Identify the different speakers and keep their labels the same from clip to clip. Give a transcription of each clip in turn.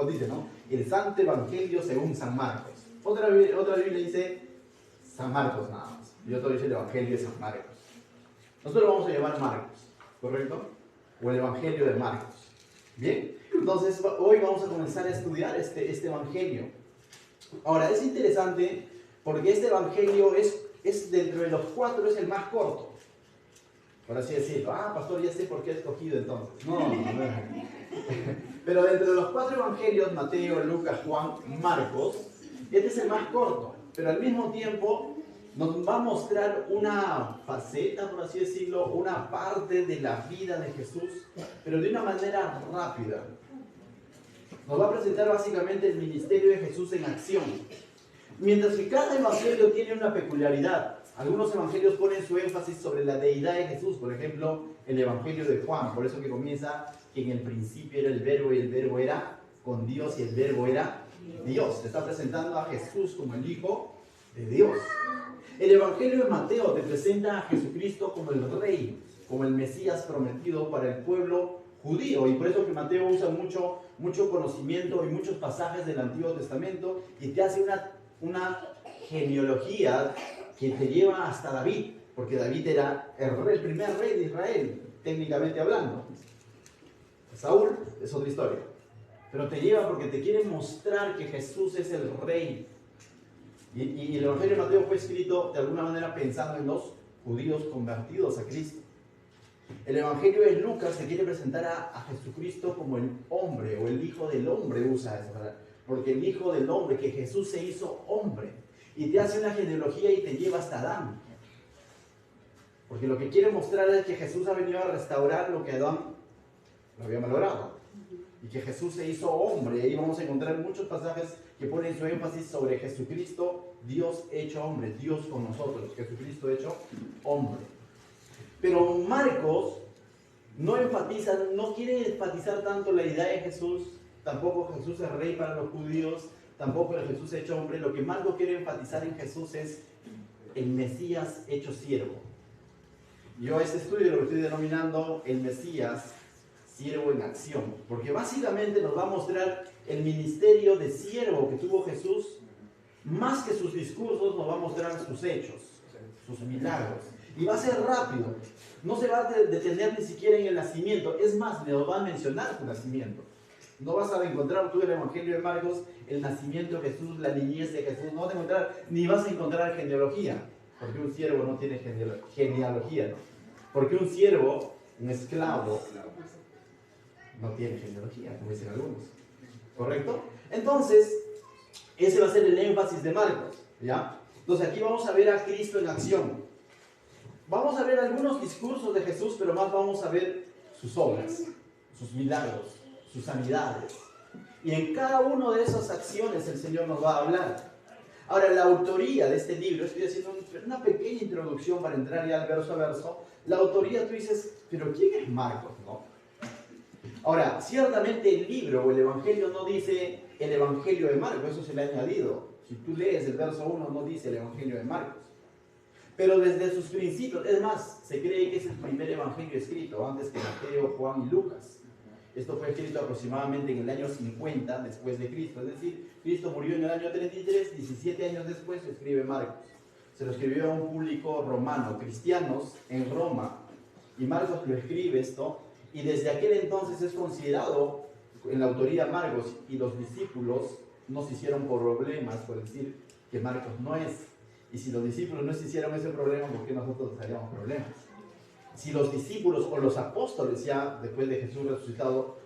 Speaker 1: dice, ¿no? El Santo Evangelio según San Marcos. Otra Biblia dice San Marcos nada más. Y otro dice el Evangelio de San Marcos. Nosotros lo vamos a llamar Marcos, ¿correcto? O el Evangelio de Marcos. Bien, entonces hoy vamos a comenzar a estudiar este Evangelio. Ahora, es interesante porque este Evangelio es dentro de los cuatro, es el más corto. Por así decirlo. Ah, pastor, ya sé por qué he escogido entonces. No. Pero dentro de los cuatro evangelios, Mateo, Lucas, Juan, Marcos, este es el más corto. Pero al mismo tiempo nos va a mostrar una faceta, por así decirlo, una parte de la vida de Jesús, pero de una manera rápida. Nos va a presentar básicamente el ministerio de Jesús en acción. Mientras que cada evangelio tiene una peculiaridad. Algunos evangelios ponen su énfasis sobre la deidad de Jesús. Por ejemplo, el evangelio de Juan, por eso que comienza que en el principio era el verbo y el verbo era con Dios y el verbo era Dios. Te está presentando a Jesús como el Hijo de Dios. El evangelio de Mateo te presenta a Jesucristo como el Rey, como el Mesías prometido para el pueblo judío. Y por eso que Mateo usa mucho conocimiento y muchos pasajes del Antiguo Testamento y te hace una genealogía que te lleva hasta David, porque David era el primer rey de Israel, técnicamente hablando. Saúl es otra historia, pero te lleva porque te quiere mostrar que Jesús es el rey. Y el Evangelio de Mateo fue escrito de alguna manera pensando en los judíos convertidos a Cristo. El Evangelio de Lucas te quiere presentar a Jesucristo como el hombre o el Hijo del Hombre, usa esa palabra, porque el Hijo del Hombre, que Jesús se hizo hombre, y te hace una genealogía y te lleva hasta Adán. Porque lo que quiere mostrar es que Jesús ha venido a restaurar lo que Adán lo había malogrado. Y que Jesús se hizo hombre. Y ahí vamos a encontrar muchos pasajes que ponen su énfasis sobre Jesucristo, Dios hecho hombre, Dios con nosotros, Jesucristo hecho hombre. Pero Marcos no quiere enfatizar tanto la idea de Jesús, tampoco Jesús es rey para los judíos, tampoco el Jesús hecho hombre. Lo que Marcos quiere enfatizar en Jesús es el Mesías hecho siervo. Yo este estudio lo estoy denominando el Mesías siervo en acción, porque básicamente nos va a mostrar el ministerio de siervo que tuvo Jesús, más que sus discursos, nos va a mostrar sus hechos, sus milagros. Y va a ser rápido, no se va a detener ni siquiera en el nacimiento, es más, le va a mencionar su nacimiento. No vas a encontrar tú en el Evangelio de Marcos el nacimiento de Jesús, la niñez de Jesús, no vas a encontrar, ni vas a encontrar genealogía, porque un siervo no tiene genealogía, ¿no? Porque un siervo, un esclavo, no tiene genealogía, como dicen algunos, ¿correcto? Entonces, ese va a ser el énfasis de Marcos, ¿ya? Entonces aquí vamos a ver a Cristo en acción. Vamos a ver algunos discursos de Jesús, pero más vamos a ver sus obras, sus milagros, sus sanidades. Y en cada una de esas acciones el Señor nos va a hablar. Ahora, la autoría de este libro, estoy haciendo una pequeña introducción para entrar ya al verso a verso. La autoría, tú dices, ¿pero quién es Marcos, no? Ahora, ciertamente el libro o el Evangelio no dice el Evangelio de Marcos, eso se le ha añadido. Si tú lees el verso 1, no dice el Evangelio de Marcos. Pero desde sus principios, es más, se cree que es el primer Evangelio escrito, antes que Mateo, Juan y Lucas. Esto fue escrito aproximadamente en el año 50 después de Cristo. Es decir, Cristo murió en el año 33, 17 años después se escribe Marcos. Se lo escribió a un público romano, cristianos en Roma. Y Marcos lo escribe esto. Y desde aquel entonces es considerado en la autoría Marcos, y los discípulos no se hicieron problemas por decir que Marcos no es. Y si los discípulos no se hicieron ese problema, ¿por qué nosotros haríamos problemas? Si los discípulos o los apóstoles ya después de Jesús resucitado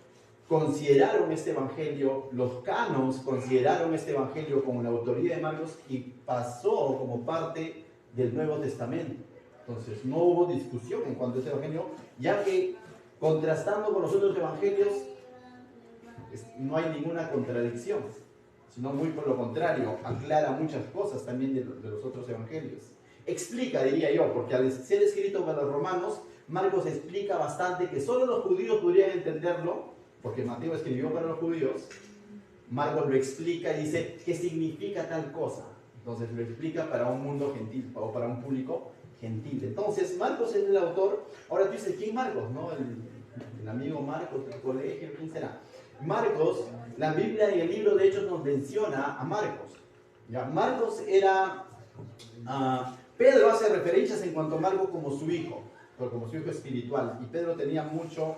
Speaker 1: consideraron este evangelio, los canos consideraron este evangelio como la autoría de Marcos y pasó como parte del Nuevo Testamento. Entonces no hubo discusión en cuanto a este evangelio, ya que contrastando con los otros evangelios no hay ninguna contradicción, sino muy por lo contrario, aclara muchas cosas también de los otros evangelios. Explica, diría yo, porque al ser escrito para los romanos, Marcos explica bastante que solo los judíos podrían entenderlo, porque Mateo escribió para los judíos. Marcos lo explica y dice qué significa tal cosa. Entonces lo explica para un mundo gentil o para un público gentil. Entonces Marcos es el autor. Ahora tú dices, ¿quién Marcos? ¿No? El amigo Marcos del colegio, ¿quién será? Marcos la Biblia en el libro de Hechos nos menciona a Marcos. ¿Ya? Marcos era... Pedro hace referencias en cuanto a Marcos como su hijo espiritual. Y Pedro tenía mucho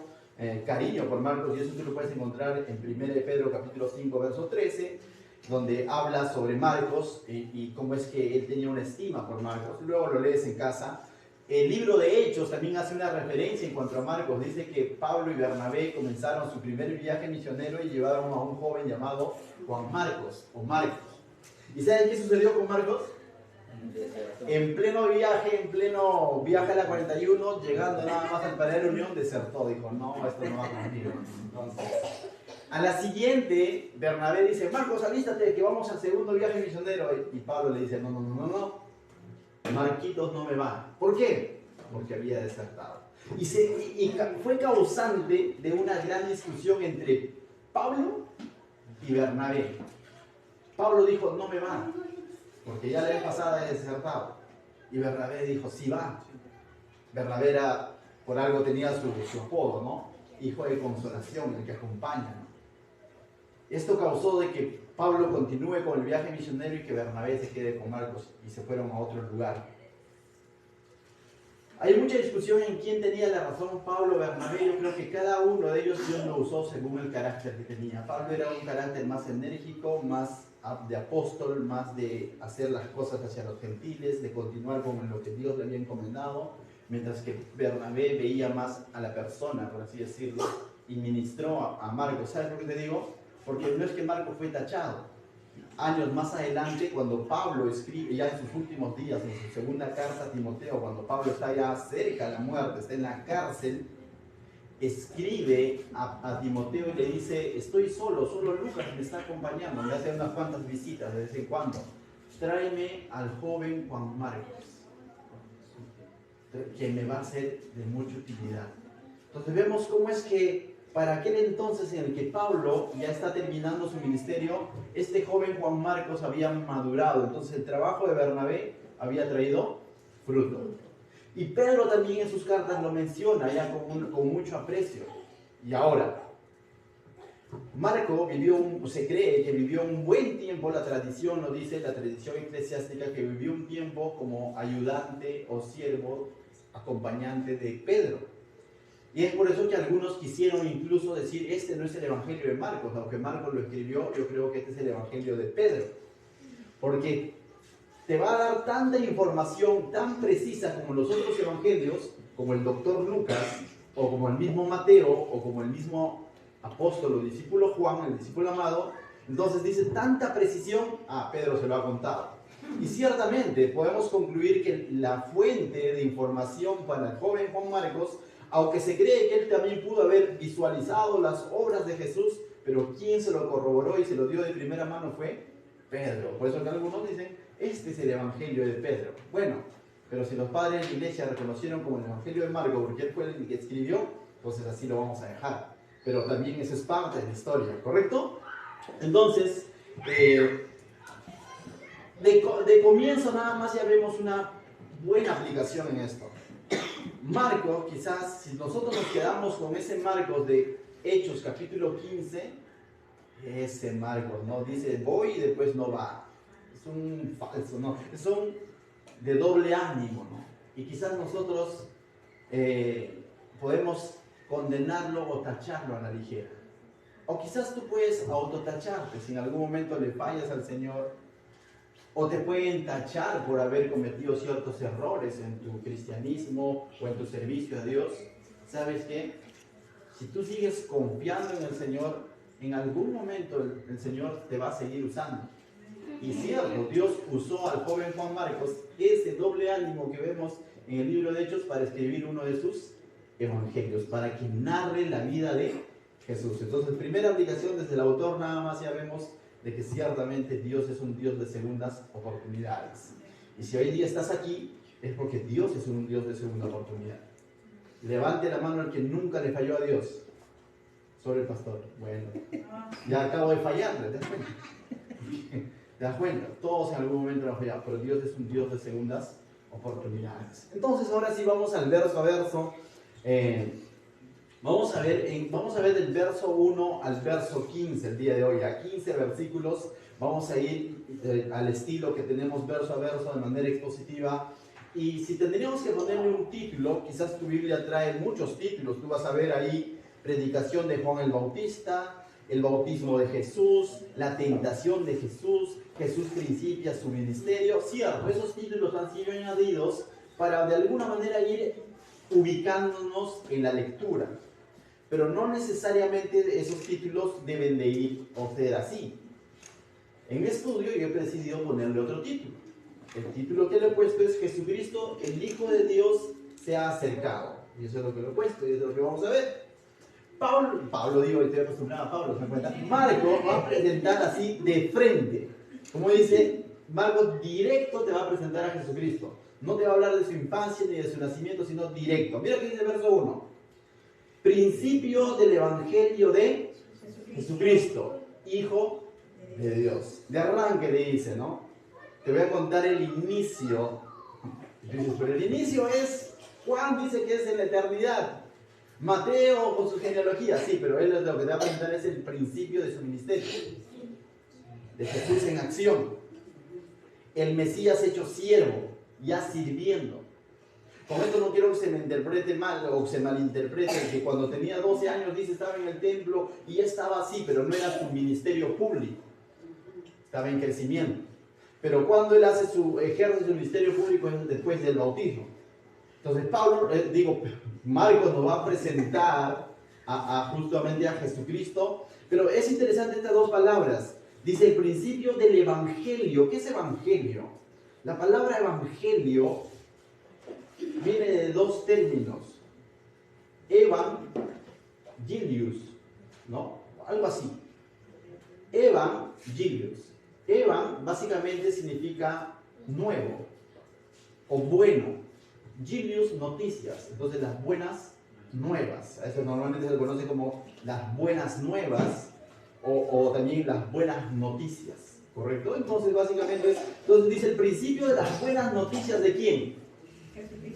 Speaker 1: cariño por Marcos, y eso tú lo puedes encontrar en 1 de Pedro capítulo 5, verso 13, donde habla sobre Marcos y cómo es que él tenía una estima por Marcos. Luego lo lees en casa. El libro de Hechos también hace una referencia en cuanto a Marcos. Dice que Pablo y Bernabé comenzaron su primer viaje misionero y llevaron a un joven llamado Juan Marcos, o Marcos. ¿Y saben qué sucedió con Marcos? En pleno viaje a la 41, llegando nada más al Panel Unión, desertó. Dijo, no, esto no va conmigo. Entonces, a la siguiente, Bernabé dice, Marcos, alístate que vamos al segundo viaje misionero. Y Pablo le dice, no. Marquitos no me va. ¿Por qué? Porque había desertado. Y fue causante de una gran discusión entre Pablo y Bernabé. Pablo dijo, no me va, porque ya la vez pasada he desertado. Y Bernabé dijo, sí va. Bernabé era, por algo tenía su apodo, ¿no? Hijo de consolación, el que acompaña, ¿no? Esto causó de que Pablo continúe con el viaje misionero y que Bernabé se quede con Marcos y se fueron a otro lugar. Hay mucha discusión en quién tenía la razón, Pablo o Bernabé. Yo creo que cada uno de ellos Dios lo usó según el carácter que tenía. Pablo era un carácter más enérgico, más de apóstol, más de hacer las cosas hacia los gentiles, de continuar con lo que Dios le había encomendado, mientras que Bernabé veía más a la persona, por así decirlo, y ministró a Marcos. ¿Sabes por qué te digo? Porque no es que Marcos fue tachado. Años más adelante, cuando Pablo escribe, ya en sus últimos días, en su segunda carta a Timoteo, cuando Pablo está ya cerca de la muerte, está en la cárcel, escribe a Timoteo y le dice, estoy solo Lucas me está acompañando, me hace unas cuantas visitas de vez en cuando. Tráeme al joven Juan Marcos, que me va a ser de mucha utilidad. Entonces vemos cómo es que para aquel entonces en el que Pablo ya está terminando su ministerio, este joven Juan Marcos había madurado. Entonces el trabajo de Bernabé había traído fruto. Y Pedro también en sus cartas lo menciona ya con mucho aprecio. Y ahora, Marco se cree que vivió un buen tiempo, la tradición lo dice, la tradición eclesiástica, que vivió un tiempo como ayudante o siervo, acompañante de Pedro. Y es por eso que algunos quisieron incluso decir, este no es el evangelio de Marcos, aunque Marcos lo escribió, yo creo que este es el evangelio de Pedro. Porque te va a dar tanta información tan precisa como los otros evangelios, como el doctor Lucas, o como el mismo Mateo, o como el mismo apóstol o discípulo Juan, el discípulo amado. Entonces dice tanta precisión, Pedro se lo ha contado. Y ciertamente podemos concluir que la fuente de información para el joven Juan Marcos, aunque se cree que él también pudo haber visualizado las obras de Jesús, pero quien se lo corroboró y se lo dio de primera mano fue Pedro. Por eso que algunos dicen, este es el evangelio de Pedro. Bueno, pero si los padres de la iglesia reconocieron como el evangelio de Marcos porque él fue el que escribió, entonces así lo vamos a dejar. Pero también eso es parte de la historia, ¿correcto? Entonces, de comienzo nada más ya vemos una buena aplicación en esto. Marcos, quizás si nosotros nos quedamos con ese Marcos de Hechos capítulo 15, ese Marcos, ¿no? Dice voy y después no va. Es un falso, ¿no? Es un de doble ánimo, ¿no? Y quizás nosotros podemos condenarlo o tacharlo a la ligera. O quizás tú puedes autotacharte si en algún momento le fallas al Señor. O te pueden tachar por haber cometido ciertos errores en tu cristianismo o en tu servicio a Dios. ¿Sabes qué? Si tú sigues confiando en el Señor, en algún momento el Señor te va a seguir usando. Y cierto, Dios usó al joven Juan Marcos, ese doble ánimo que vemos en el libro de Hechos, para escribir uno de sus evangelios, para que narre la vida de Jesús. Entonces, primera aplicación desde el autor, nada más ya vemos de que ciertamente Dios es un Dios de segundas oportunidades. Y si hoy día estás aquí, es porque Dios es un Dios de segunda oportunidad. Levante la mano el que nunca le falló a Dios. Sobre el pastor. Bueno, ya acabo de fallarle, ¿te das cuenta? ¿Te das cuenta? Todos en algún momento nos fallamos, pero Dios es un Dios de segundas oportunidades. Entonces, ahora sí vamos al verso a verso. Vamos a ver del verso 1 al verso 15 el día de hoy, a 15 versículos. Vamos a ir al estilo que tenemos verso a verso de manera expositiva. Y si tendríamos que ponerle un título, quizás tu Biblia trae muchos títulos. Tú vas a ver ahí predicación de Juan el Bautista, el bautismo de Jesús, la tentación de Jesús, Jesús principia su ministerio. Cierto, esos títulos han sido añadidos para de alguna manera ir ubicándonos en la lectura. Pero no necesariamente esos títulos deben de ir o ser así. En mi estudio yo he decidido ponerle otro título. El título que le he puesto es Jesucristo, el Hijo de Dios, se ha acercado. Y eso es lo que le he puesto y eso es lo que vamos a ver. Pablo digo, estoy acostumbrado a Pablo, ¿se dan cuenta? Marco va a presentar así de frente. Como dice, Marco directo te va a presentar a Jesucristo. No te va a hablar de su infancia ni de su nacimiento, sino directo. Mira que dice el verso 1. Principio del Evangelio de Jesucristo, Hijo de Dios. De arranque le dice, ¿no? Te voy a contar el inicio. Y tú dices, pero el inicio es, Juan dice que es en la eternidad. Mateo con su genealogía, sí, pero él lo que te va a presentar es el principio de su ministerio. De Jesús en acción. El Mesías hecho siervo, ya sirviendo. Con esto no quiero que se me interprete mal o se malinterprete, que cuando tenía 12 años dice estaba en el templo y ya estaba así, pero no era su ministerio público, estaba en crecimiento. Pero cuando él ejerce su ministerio público es después del bautismo. Entonces Marcos nos va a presentar justamente a Jesucristo, pero es interesante estas dos palabras. Dice el principio del Evangelio. ¿Qué es Evangelio? La palabra Evangelio viene de dos términos, Evangelius, ¿no? Algo así. Evangelius. Evan básicamente significa nuevo o bueno. Gilius, noticias. Entonces las buenas nuevas. A eso normalmente se le conoce como las buenas nuevas o también las buenas noticias. ¿Correcto? Entonces básicamente dice el principio de las buenas noticias ¿de quién?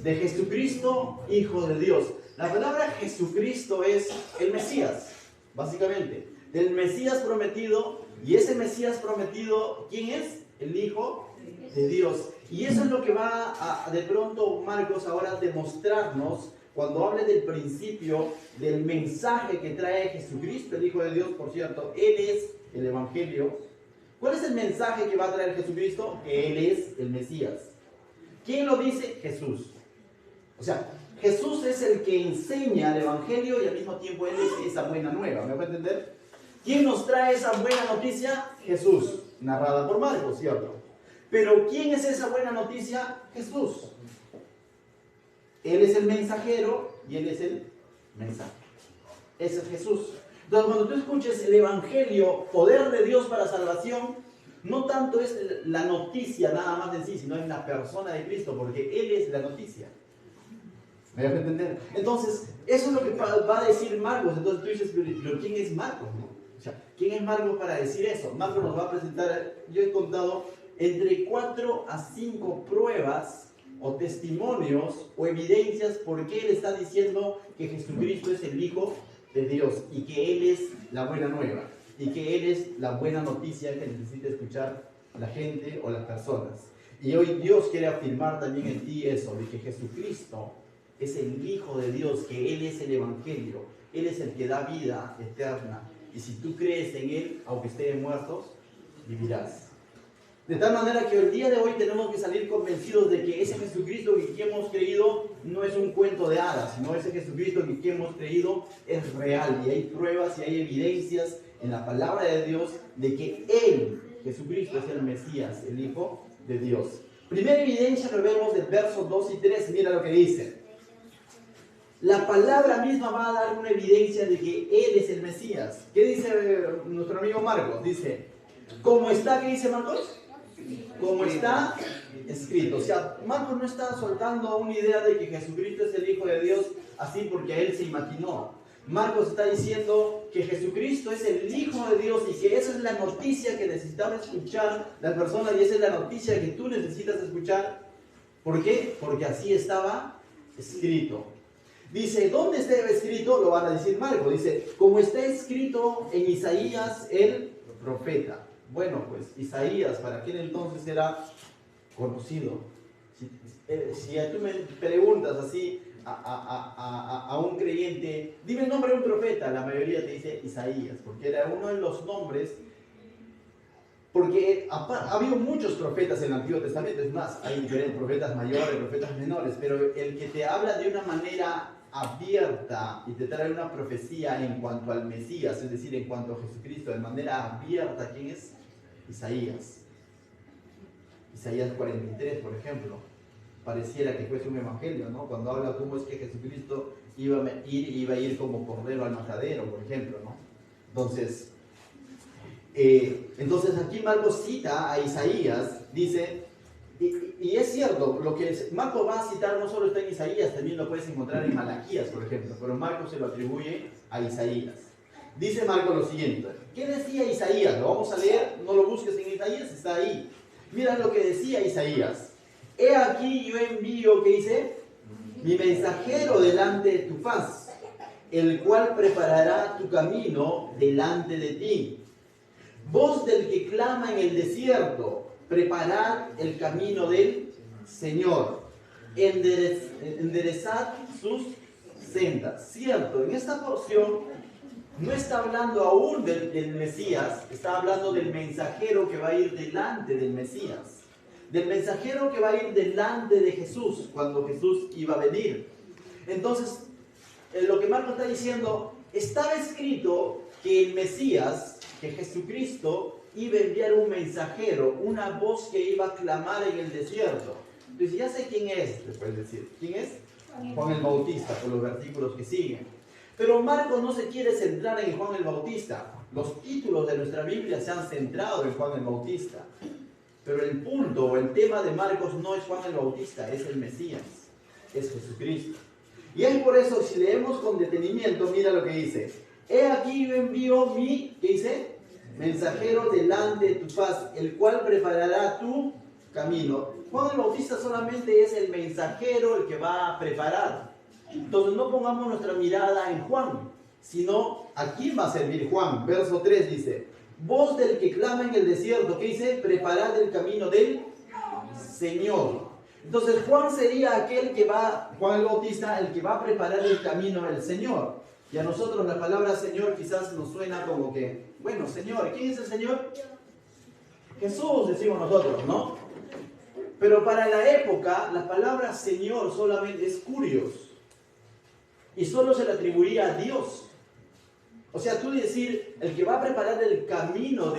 Speaker 1: De Jesucristo, Hijo de Dios. La palabra Jesucristo es el Mesías, básicamente. Del Mesías prometido. Y ese Mesías prometido, ¿quién es? El Hijo de Dios. Y eso es lo que va de pronto Marcos ahora a demostrarnos cuando hable del principio, del mensaje que trae Jesucristo, el Hijo de Dios, por cierto. Él es el Evangelio. ¿Cuál es el mensaje que va a traer Jesucristo? Que Él es el Mesías. ¿Quién lo dice? Jesús. O sea, Jesús es el que enseña el Evangelio y al mismo tiempo Él es esa buena nueva. ¿Me va a entender? ¿Quién nos trae esa buena noticia? Jesús, narrada por Marcos, ¿cierto? Pero ¿quién es esa buena noticia? Jesús. Él es el mensajero y Él es el mensaje. Ese es Jesús. Entonces, cuando tú escuches el Evangelio, poder de Dios para salvación, no tanto es la noticia nada más en sí, sino es la persona de Cristo, porque Él es la noticia. ¿Me vas a entender? Entonces, eso es lo que va a decir Marcos. Entonces tú dices, pero ¿quién es Marcos? ¿No? O sea, ¿quién es Marcos para decir eso? Marcos nos va a presentar, yo he contado, entre 4 a 5 pruebas o testimonios o evidencias por qué él está diciendo que Jesucristo es el Hijo de Dios y que Él es la buena nueva y que Él es la buena noticia que necesita escuchar la gente o las personas. Y hoy Dios quiere afirmar también en ti eso, de que Jesucristo es el Hijo de Dios, que Él es el Evangelio, Él es el que da vida eterna. Y si tú crees en Él, aunque estén muertos, vivirás. De tal manera que el día de hoy tenemos que salir convencidos de que ese Jesucristo en que hemos creído no es un cuento de hadas, sino ese Jesucristo en que hemos creído es real. Y hay pruebas y hay evidencias en la palabra de Dios de que Él, Jesucristo, es el Mesías, el Hijo de Dios. Primera evidencia lo vemos del versos 2 y 3, mira lo que dice. La palabra misma va a dar una evidencia de que Él es el Mesías. ¿Qué dice nuestro amigo Marcos? Dice, ¿cómo está? ¿Qué dice Marcos? Como está escrito. O sea, Marcos no está soltando una idea de que Jesucristo es el Hijo de Dios así porque a él se imaginó. Marcos está diciendo que Jesucristo es el Hijo de Dios y que esa es la noticia que necesitaba escuchar la persona y esa es la noticia que tú necesitas escuchar. ¿Por qué? Porque así estaba escrito. Dice, ¿dónde está escrito? Lo van a decir Marcos. Dice, como está escrito en Isaías el profeta. Bueno, pues Isaías para aquel entonces era conocido. Si tú me preguntas así a un creyente, dime el nombre de un profeta, la mayoría te dice Isaías, porque era uno de los nombres. Porque ha habido muchos profetas en el Antiguo Testamento, es más, hay diferentes profetas mayores, profetas menores, pero el que te habla de una manera abierta y te trae una profecía en cuanto al Mesías, es decir, en cuanto a Jesucristo, de manera abierta, ¿quién es? Isaías. Isaías 43, por ejemplo, pareciera que fuese un evangelio, ¿no? Cuando habla cómo es que Jesucristo iba a ir como cordero al matadero, por ejemplo, ¿no? Entonces aquí Marcos cita a Isaías, dice, y es cierto, lo que Marcos va a citar no solo está en Isaías, también lo puedes encontrar en Malaquías, por ejemplo, pero Marcos se lo atribuye a Isaías. Dice Marcos lo siguiente, ¿qué decía Isaías? Lo vamos a leer, no lo busques en Isaías, está ahí. Mira lo que decía Isaías. He aquí yo envío, ¿qué dice? Mi mensajero delante de tu faz, el cual preparará tu camino delante de ti. Voz del que clama en el desierto, preparad el camino del Señor, enderezad sus sendas. Cierto, en esta porción no está hablando aún del Mesías, está hablando del mensajero que va a ir delante del Mesías, del mensajero que va a ir delante de Jesús cuando Jesús iba a venir. Entonces, lo que Marcos está diciendo, estaba escrito que el Mesías, que Jesucristo iba a enviar un mensajero, una voz que iba a clamar en el desierto. Entonces ya sé quién es, te puedes decir. ¿Quién es? Juan el Bautista, por los versículos que siguen. Pero Marcos no se quiere centrar en Juan el Bautista. Los títulos de nuestra Biblia se han centrado en Juan el Bautista. Pero el punto o el tema de Marcos no es Juan el Bautista, es el Mesías, es Jesucristo. Y es por eso, si leemos con detenimiento, mira lo que dice. He aquí yo envío mi, ¿qué dice? Mensajero delante de tu faz, el cual preparará tu camino. Juan el Bautista solamente es el mensajero, el que va a preparar. Entonces no pongamos nuestra mirada en Juan, sino a quién va a servir Juan. Verso 3 dice, voz del que clama en el desierto, ¿qué dice? Preparad el camino del Señor. Entonces Juan sería aquel que va, Juan el Bautista, el que va a preparar el camino del Señor. Y a nosotros la palabra Señor quizás nos suena como que, bueno, Señor, ¿quién es el Señor? Jesús, decimos nosotros, ¿no? Pero para la época, la palabra Señor solamente es curios. Y solo se le atribuía a Dios. O sea, tú decir, el que va a preparar el camino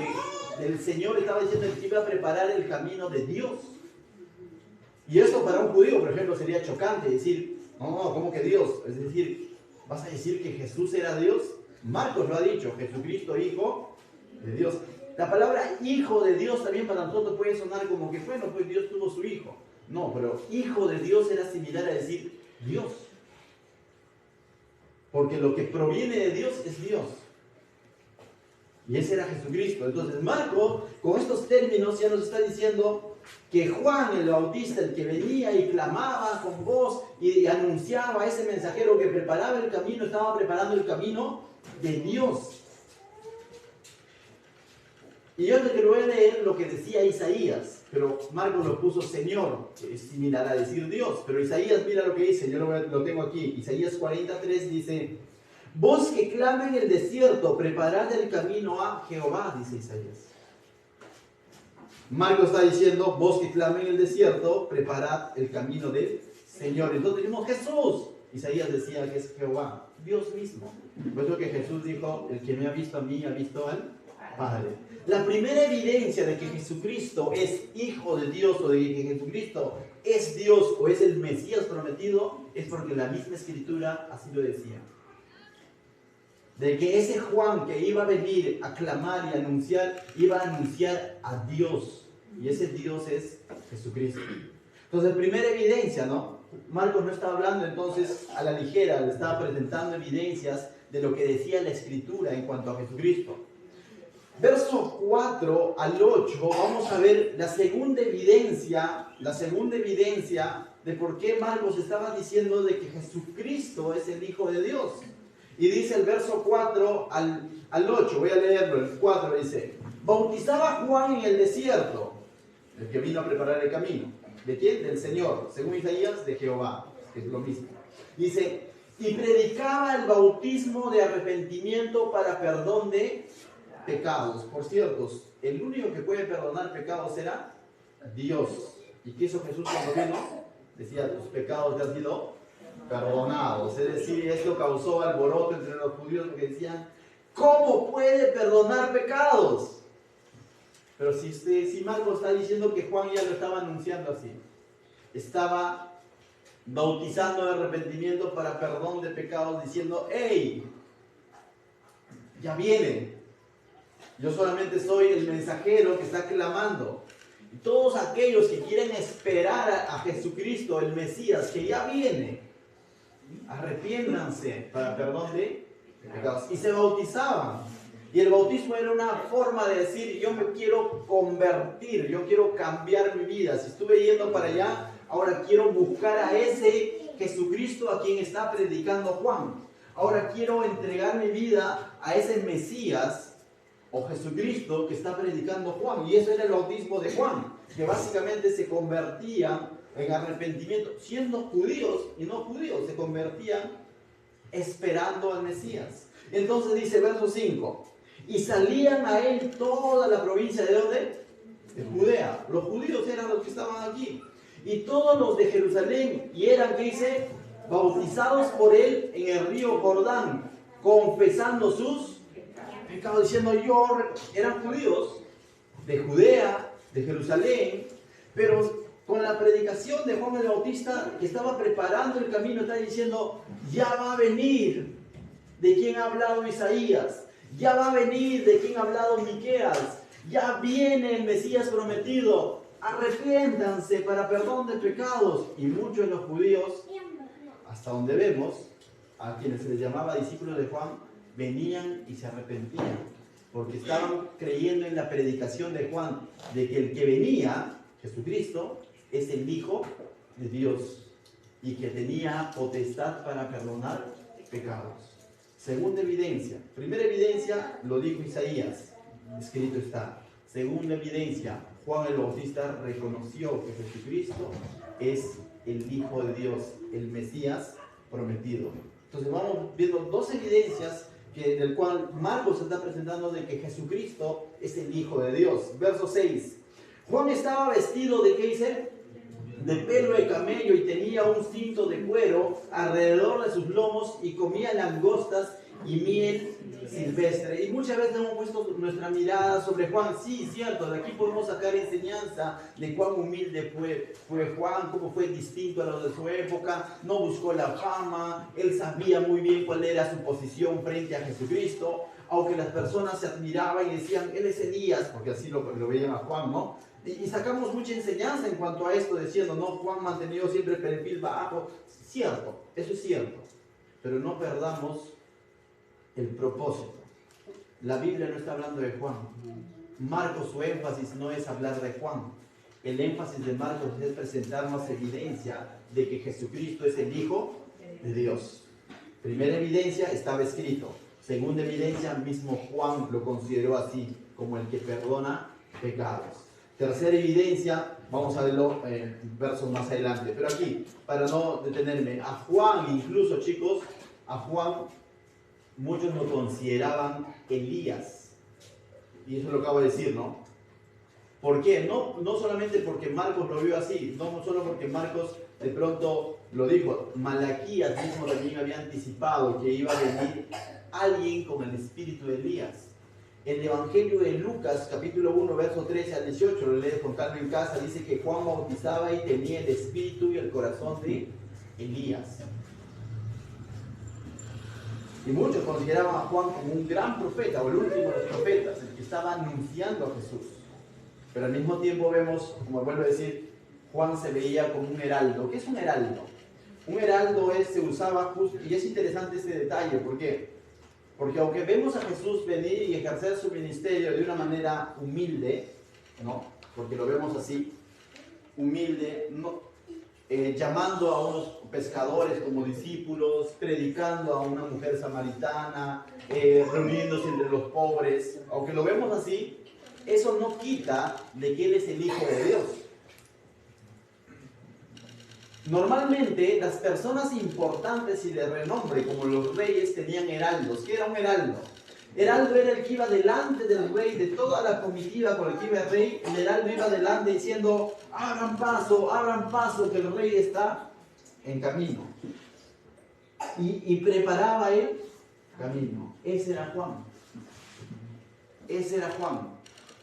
Speaker 1: del Señor, estaba diciendo el que iba a preparar el camino de Dios. Y esto para un judío, por ejemplo, sería chocante decir, no, ¿cómo que Dios? Es decir, ¿vas a decir que Jesús era Dios? Marcos lo ha dicho, Jesucristo, Hijo de Dios. La palabra Hijo de Dios también para nosotros puede sonar como que, bueno, pues Dios tuvo su Hijo. No, pero Hijo de Dios era similar a decir Dios. Porque lo que proviene de Dios es Dios. Y ese era Jesucristo. Entonces Marcos, con estos términos, ya nos está diciendo que Juan el Bautista, el que venía y clamaba con voz y anunciaba a ese mensajero que preparaba el camino, estaba preparando el camino de Dios. Y yo te quiero leer lo que decía Isaías, pero Marcos lo puso Señor, que es similar a decir Dios. Pero Isaías, mira lo que dice, yo lo tengo aquí. Isaías 43 dice, voz que clama en el desierto, preparad el camino a Jehová, dice Isaías. Marcos está diciendo, voz que clama en el desierto, preparad el camino del Señor. Entonces decimos, Jesús. Isaías decía que es Jehová, Dios mismo. Por eso que Jesús dijo, el que me ha visto a mí, ha visto al Padre. La primera evidencia de que Jesucristo es Hijo de Dios o de que Jesucristo es Dios o es el Mesías prometido es porque la misma Escritura así lo decía. De que ese Juan que iba a venir a clamar y anunciar, iba a anunciar a Dios. Y ese Dios es Jesucristo. Entonces, primera evidencia, ¿no? Marcos no está hablando entonces a la ligera, le estaba presentando evidencias de lo que decía la Escritura en cuanto a Jesucristo. Verso 4 al 8, vamos a ver la segunda evidencia de por qué Marcos estaba diciendo de que Jesucristo es el Hijo de Dios. Y dice el verso 4 al 8, voy a leerlo, el 4 dice: bautizaba Juan en el desierto, el que vino a preparar el camino. ¿De quién? Del Señor, según Isaías, de Jehová, que es lo mismo. Dice: y predicaba el bautismo de arrepentimiento para perdón de pecados. Por cierto, el único que puede perdonar pecados será Dios. ¿Y qué hizo Jesús cuando vino? Decía: tus pecados te han sido perdonados. Es decir, esto causó alboroto entre los judíos porque decían: ¿cómo puede perdonar pecados? Pero si Marcos está diciendo que Juan ya lo estaba anunciando así, estaba bautizando de arrepentimiento para perdón de pecados, diciendo: hey, ya viene, yo solamente soy el mensajero que está clamando, y todos aquellos que quieren esperar a Jesucristo, el Mesías, que ya viene, arrepiéntanse para perdón de pecados. Y se bautizaban. Y el bautismo era una forma de decir: yo me quiero convertir, yo quiero cambiar mi vida. Si estuve yendo para allá, ahora quiero buscar a ese Jesucristo a quien está predicando Juan. Ahora quiero entregar mi vida a ese Mesías o Jesucristo que está predicando Juan. Y eso era el bautismo de Juan, que básicamente se convertían en arrepentimiento, siendo judíos y no judíos, se convertían esperando al Mesías. Entonces dice verso 5: y salían a él toda la provincia ¿de dónde? De Judea. Los judíos eran los que estaban aquí. Y todos los de Jerusalén, y eran, ¿qué dice? Bautizados por él en el río Jordán, confesando sus pecados, diciendo: eran judíos de Judea, de Jerusalén, pero con la predicación de Juan el Bautista, que estaba preparando el camino, está diciendo: ya va a venir de quien ha hablado Isaías, ya va a venir de quien ha hablado Miqueas, ya viene el Mesías prometido, arrepiéntanse para perdón de pecados. Y muchos de los judíos, hasta donde vemos, a quienes se les llamaba discípulos de Juan, venían y se arrepentían, porque estaban creyendo en la predicación de Juan, de que el que venía, Jesucristo, es el Hijo de Dios, y que tenía potestad para perdonar pecados. Segunda evidencia. Primera evidencia, lo dijo Isaías, escrito está. Segunda evidencia, Juan el Bautista reconoció que Jesucristo es el Hijo de Dios, el Mesías prometido. Entonces vamos viendo dos evidencias del cual Marcos está presentando de que Jesucristo es el Hijo de Dios. Verso 6. Juan estaba vestido de, ¿qué dice? De pelo de camello, y tenía un cinto de cuero alrededor de sus lomos, y comía langostas y miel silvestre. Y muchas veces hemos puesto nuestra mirada sobre Juan. Sí, cierto, de aquí podemos sacar enseñanza de cuán humilde fue Juan, cómo fue distinto a los de su época, no buscó la fama, él sabía muy bien cuál era su posición frente a Jesucristo, aunque las personas se admiraban y decían: él es Elías, porque así lo veían a Juan, ¿no? Y sacamos mucha enseñanza en cuanto a esto, diciendo: no, Juan mantenido siempre el perfil bajo. Cierto, eso es cierto, pero no perdamos el propósito. La Biblia no está hablando de Juan. Marcos, su énfasis no es hablar de Juan. El énfasis de Marcos es presentarnos evidencia de que Jesucristo es el Hijo de Dios. Primera evidencia, estaba escrito. Segunda evidencia, mismo Juan lo consideró así, como el que perdona pecados. Tercera evidencia, vamos a verlo en versos más adelante. Pero aquí, para no detenerme, a Juan incluso, chicos, a Juan muchos lo consideraban Elías. Y eso lo acabo de decir, ¿no? ¿Por qué? No solamente porque Marcos lo vio así, no solo porque Marcos de pronto lo dijo. Malaquías mismo también había anticipado que iba a venir alguien con el espíritu de Elías. El Evangelio de Lucas, capítulo 1, verso 13 al 18, lo lees con calma en casa, dice que Juan bautizaba y tenía el espíritu y el corazón de Elías. Y muchos consideraban a Juan como un gran profeta, o el último de los profetas, el que estaba anunciando a Jesús. Pero al mismo tiempo vemos, como vuelvo a decir, Juan se veía como un heraldo. ¿Qué es un heraldo? Un heraldo se usaba justo, y es interesante ese detalle, ¿por qué? Porque aunque vemos a Jesús venir y ejercer su ministerio de una manera humilde, ¿no? Porque lo vemos así, humilde, llamando a unos pescadores como discípulos, predicando a una mujer samaritana, reuniéndose entre los pobres. Aunque lo vemos así, eso no quita de que Él es el Hijo de Dios. Normalmente las personas importantes y de renombre, como los reyes, tenían heraldos. ¿Qué era un heraldo? Heraldo era el que iba delante del rey, de toda la comitiva con la que iba el rey. El heraldo iba delante diciendo: abran paso, que el rey está en camino. Y preparaba el camino. Ese era Juan. Ese era Juan.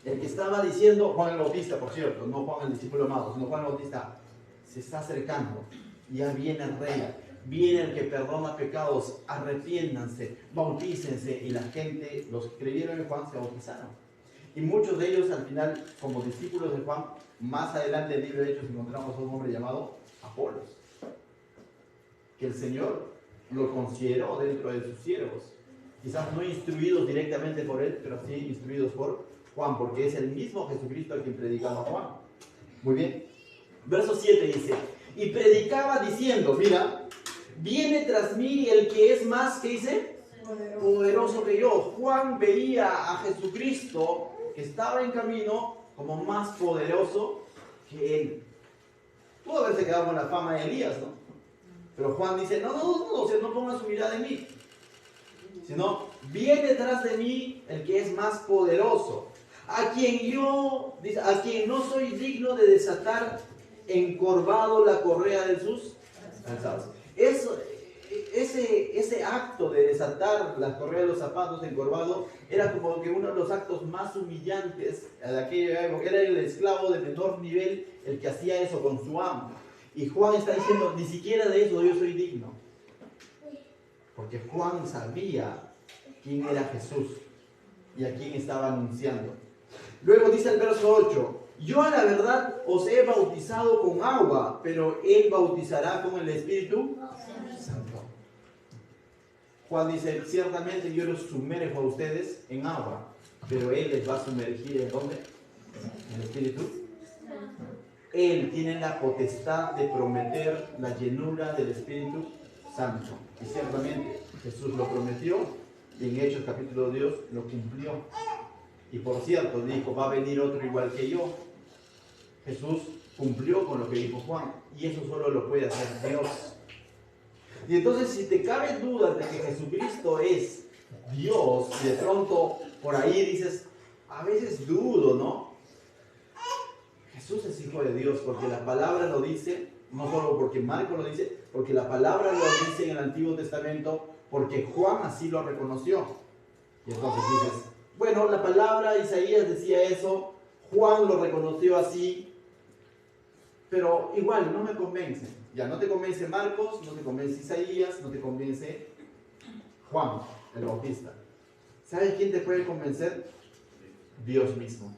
Speaker 1: El que estaba diciendo, Juan el Bautista, por cierto, no Juan el discípulo amado, sino Juan el Bautista: se está acercando, ya viene el rey, viene el que perdona pecados, arrepiéntanse, bautícense. Y la gente, los que creyeron en Juan, se bautizaron. Y muchos de ellos al final, como discípulos de Juan, más adelante en el libro de Hechos encontramos a un hombre llamado Apolos, que el Señor lo consideró dentro de sus siervos, quizás no instruidos directamente por él, pero sí instruidos por Juan, porque es el mismo Jesucristo al quien predicaba Juan. Muy bien. Verso 7 dice: y predicaba diciendo, mira, viene tras mí el que es más, ¿qué dice? Poderoso que yo. Juan veía a Jesucristo, que estaba en camino, como más poderoso que él. Pudo haberse quedado con la fama de Elías, ¿no? Pero Juan dice: o sea, no pongan su mirada en mí, sino viene detrás de mí el que es más poderoso, a quien no soy digno de desatar encorvado la correa de sus calzados. Ese acto de desatar las correas de los zapatos encorvado era como que uno de los actos más humillantes de aquella época. Era el esclavo de menor nivel el que hacía eso con su amo. Y Juan está diciendo: ni siquiera de eso yo soy digno. Porque Juan sabía quién era Jesús y a quién estaba anunciando. Luego dice el verso 8: yo a la verdad os he bautizado con agua, pero Él bautizará con el Espíritu Santo. Juan dice: ciertamente yo los sumerjo a ustedes en agua, pero Él les va a sumergir ¿en dónde? En el Espíritu. Él tiene la potestad de prometer la llenura del Espíritu Santo. Y ciertamente Jesús lo prometió, y en Hechos capítulo 2 lo cumplió. Y por cierto, dijo: va a venir otro igual que yo. Jesús cumplió con lo que dijo Juan, y eso solo lo puede hacer Dios. Y entonces, si te cabe duda de que Jesucristo es Dios, y de pronto por ahí dices: a veces dudo, ¿no? Jesús es hijo de Dios, porque la palabra lo dice, no solo porque Marcos lo dice, porque la palabra lo dice en el Antiguo Testamento, porque Juan así lo reconoció. Y entonces dices: bueno, la palabra, Isaías decía eso, Juan lo reconoció así, pero igual no me convence. Ya no te convence Marcos, no te convence Isaías, no te convence Juan el Bautista. ¿Sabes quién te puede convencer? Dios mismo.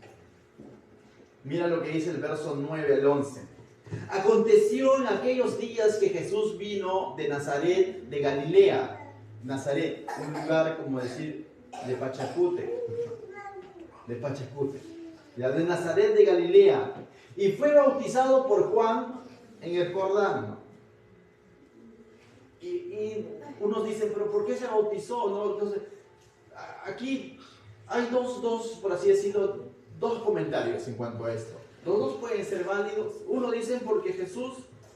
Speaker 1: Mira lo que dice el verso 9 al 11. Aconteció en aquellos días que Jesús vino de Nazaret de Galilea. Nazaret, un lugar como decir de Pachacute. De Pachacute. De Nazaret de Galilea. Y fue bautizado por Juan en el Jordán. Y unos dicen: pero ¿por qué se bautizó? ¿No? Entonces, aquí hay por así decirlo, dos comentarios en cuanto a esto. Los dos pueden ser válidos. Uno dice porque Jesús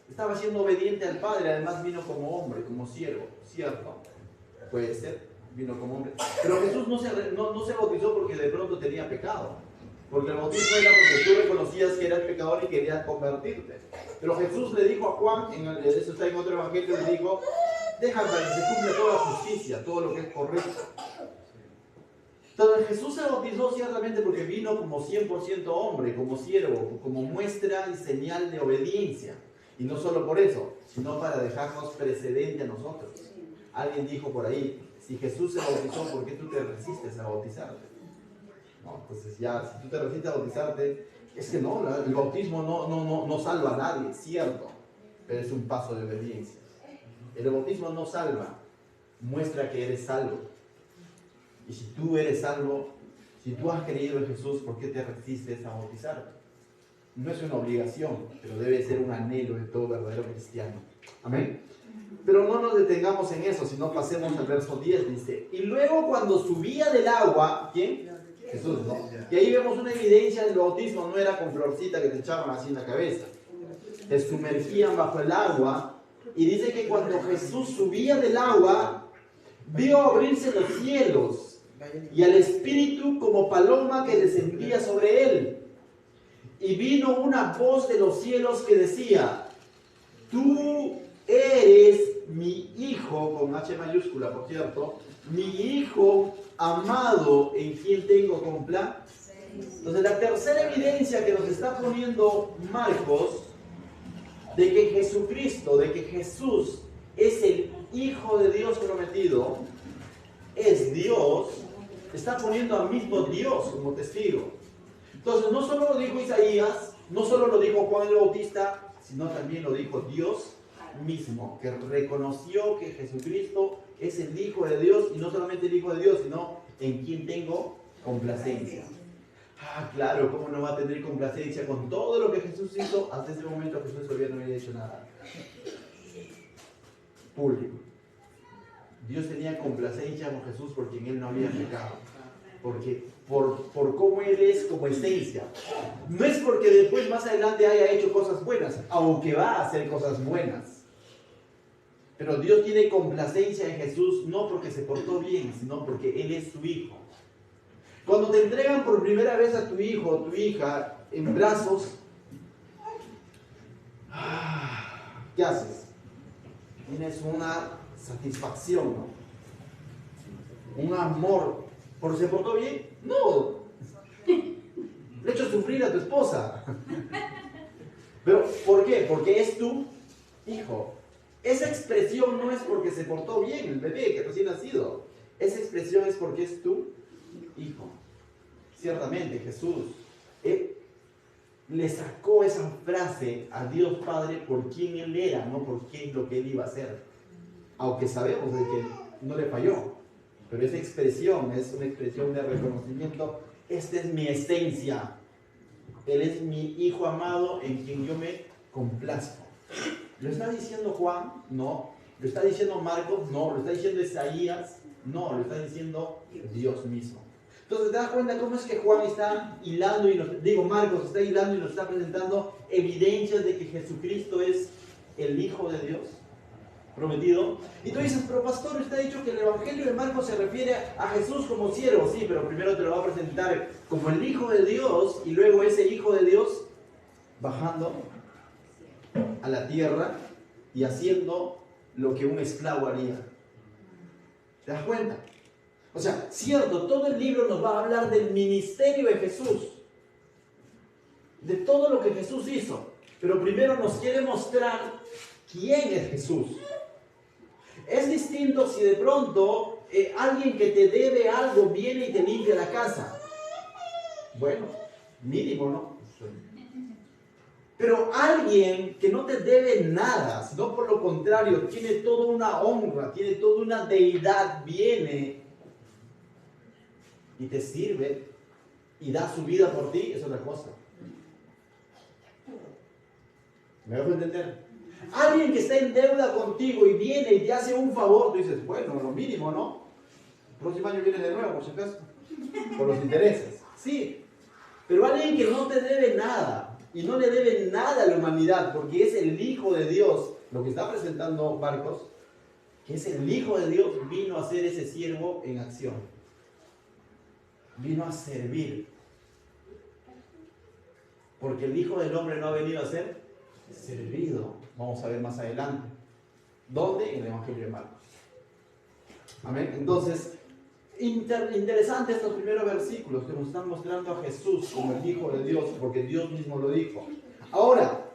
Speaker 1: estaba siendo obediente al Padre, además vino como hombre, como siervo, ¿cierto? Puede ser, vino como hombre. Pero Jesús no se bautizó porque de pronto tenía pecado. Porque el bautismo era porque tú reconocías que eras pecador y querías convertirte. Pero Jesús le dijo a Juan, eso está en otro evangelio, le dijo: déjame que se cumpla toda justicia, todo lo que es correcto. Entonces Jesús se bautizó ciertamente porque vino como 100% hombre, como siervo, como muestra y señal de obediencia. Y no solo por eso, sino para dejarnos precedente a nosotros. Alguien dijo por ahí: si Jesús se bautizó, ¿por qué tú te resistes a bautizarte? No, entonces ya, si tú te resistes a bautizarte, es que no, el bautismo no salva a nadie, cierto, pero es un paso de obediencia. El bautismo no salva, muestra que eres salvo. Y si tú eres salvo, si tú has creído en Jesús, ¿por qué te resistes a bautizarte? No es una obligación, pero debe ser un anhelo de todo verdadero cristiano. Amén. Pero no nos detengamos en eso, sino pasemos al verso 10, dice, y luego cuando subía del agua, ¿quién? Jesús, ¿no? Y ahí vemos una evidencia del bautismo, no era con florcita que te echaban así en la cabeza. Se sumergían bajo el agua, y dice que cuando Jesús subía del agua, vio abrirse los cielos, y al Espíritu como paloma que descendía sobre él. Y vino una voz de los cielos que decía, tú eres mi Hijo, con H mayúscula, por cierto, mi Hijo amado en quien tengo complacencia. Entonces, la tercera evidencia que nos está poniendo Marcos de que Jesucristo, de que Jesús es el Hijo de Dios prometido, es Dios, está poniendo al mismo Dios como testigo. Entonces, no solo lo dijo Isaías, no solo lo dijo Juan el Bautista, sino también lo dijo Dios mismo, que reconoció que Jesucristo es el Hijo de Dios, y no solamente el Hijo de Dios, sino en quien tengo complacencia. Ah, claro, ¿cómo no va a tener complacencia con todo lo que Jesús hizo? Hasta ese momento Jesús todavía no había hecho nada público. Dios tenía complacencia con Jesús porque en él no había pecado. Porque por cómo él es como esencia. No es porque después más adelante haya hecho cosas buenas, aunque va a hacer cosas buenas. Pero Dios tiene complacencia en Jesús no porque se portó bien, sino porque él es su hijo. Cuando te entregan por primera vez a tu hijo o tu hija en brazos, ¿qué haces? Tienes una satisfacción, ¿no? Un amor. ¿Por se portó bien? No. Le he hecho sufrir a tu esposa. ¿Pero por qué? Porque es tu hijo. Esa expresión no es porque se portó bien el bebé que recién nacido. Esa expresión es porque es tu hijo. Ciertamente Jesús le sacó esa frase a Dios Padre por quién él era, no por qué es lo que él iba a hacer. Aunque sabemos de que no le falló. Pero esa expresión es una expresión de reconocimiento. Esta es mi esencia. Él es mi hijo amado en quien yo me complazco. ¿Lo está diciendo Juan? No. ¿Lo está diciendo Marcos? No. ¿Lo está diciendo Isaías? No. Lo está diciendo Dios mismo. Entonces, ¿te das cuenta cómo es que Juan está hilando Marcos está hilando y nos está presentando evidencias de que Jesucristo es el Hijo de Dios prometido? Y tú dices, pero pastor, está dicho que el Evangelio de Marcos se refiere a Jesús como siervo. Sí, pero primero te lo va a presentar como el Hijo de Dios, y luego ese Hijo de Dios bajando a la tierra y haciendo lo que un esclavo haría. ¿Te das cuenta? O sea, cierto, todo el libro nos va a hablar del ministerio de Jesús, de todo lo que Jesús hizo, pero primero nos quiere mostrar quién es Jesús. Es distinto si de pronto alguien que te debe algo viene y te limpia la casa. Bueno, mínimo, ¿no? Pero alguien que no te debe nada, sino por lo contrario, tiene toda una honra, tiene toda una deidad, viene y te sirve y da su vida por ti, es otra cosa. ¿Me dejo entender? Alguien que está en deuda contigo y viene y te hace un favor, tú dices, bueno, lo mínimo, ¿no? El próximo año vienes de nuevo, por si acaso, por los intereses. Sí, pero alguien que no te debe nada y no le debe nada a la humanidad, porque es el Hijo de Dios, lo que está presentando Marcos, que es el Hijo de Dios, vino a ser ese siervo en acción. Vino a servir. Porque el Hijo del Hombre no ha venido a ser servido. Vamos a ver más adelante. ¿Dónde? En el Evangelio de Marcos. Amén. Entonces, interesante estos primeros versículos que nos están mostrando a Jesús como el Hijo de Dios, porque Dios mismo lo dijo. Ahora,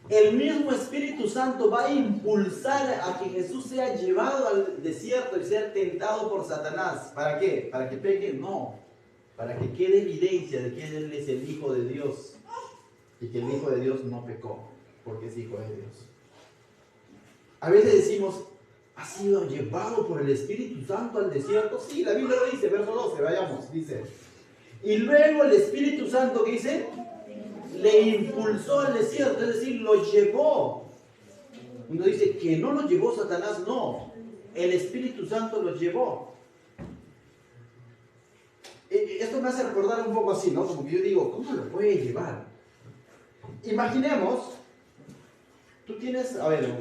Speaker 1: el mismo Espíritu Santo va a impulsar a que Jesús sea llevado al desierto y sea tentado por Satanás. ¿Para qué? ¿Para que peque? No. Para que quede evidencia de que Él es el Hijo de Dios y que el Hijo de Dios no pecó, porque es Hijo de Dios. A veces decimos, ¿ha sido llevado por el Espíritu Santo al desierto? Sí, la Biblia lo dice, verso 12, vayamos, dice. Y luego el Espíritu Santo, ¿qué dice? le impulsó al desierto, es decir, lo llevó. Uno dice que no lo llevó Satanás, no. El Espíritu Santo lo llevó. Esto me hace recordar un poco así, ¿no? Como que yo digo, ¿cómo lo puede llevar? Imaginemos, tú tienes, a ver,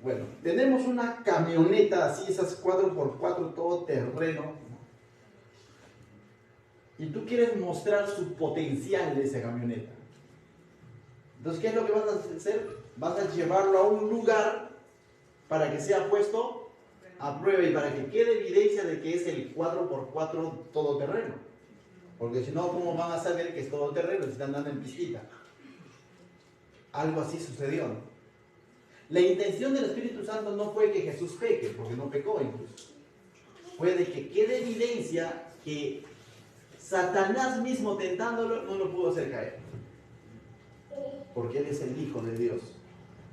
Speaker 1: bueno, tenemos una camioneta así, esas 4x4, todo terreno, ¿no? Y tú quieres mostrar su potencial de esa camioneta. Entonces, ¿qué es lo que vas a hacer? Vas a llevarlo a un lugar para que sea puesto a prueba y para que quede evidencia de que es el 4x4 todoterreno. Porque si no, ¿cómo van a saber que es todoterreno si están andando en pistita? Algo así sucedió, ¿no? La intención del Espíritu Santo no fue que Jesús peque, porque no pecó incluso. Fue de que quede evidencia que Satanás mismo tentándolo no lo pudo hacer caer. Porque Él es el Hijo de Dios.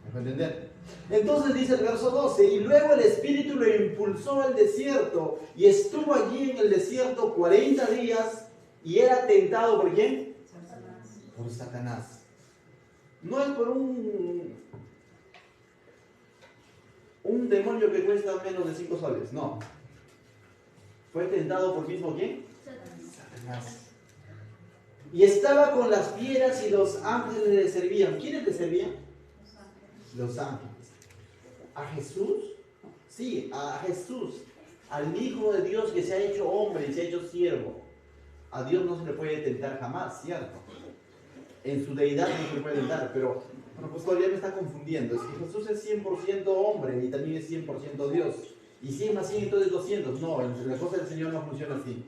Speaker 1: ¿Me puede entender? Entonces dice el verso 12, y luego el Espíritu lo impulsó al desierto, y estuvo allí en el desierto 40 días, y era tentado ¿por quién?
Speaker 2: Satanás.
Speaker 1: Por Satanás. No es por un demonio que cuesta menos de 5 soles, no. Fue tentado por mismo ¿quién? Satanás. Y estaba con las fieras y los ángeles le servían. ¿Quiénes le servían? Los ángeles. ¿A Jesús? Sí, a Jesús. Al Hijo de Dios que se ha hecho hombre y se ha hecho siervo. A Dios no se le puede tentar jamás, ¿cierto? En su deidad no se le puede tentar, pero pues todavía me está confundiendo. Es que Jesús es 100% hombre y también es 100% Dios. Y 100 más 100 entonces 200. No, la cosa del Señor no funciona así.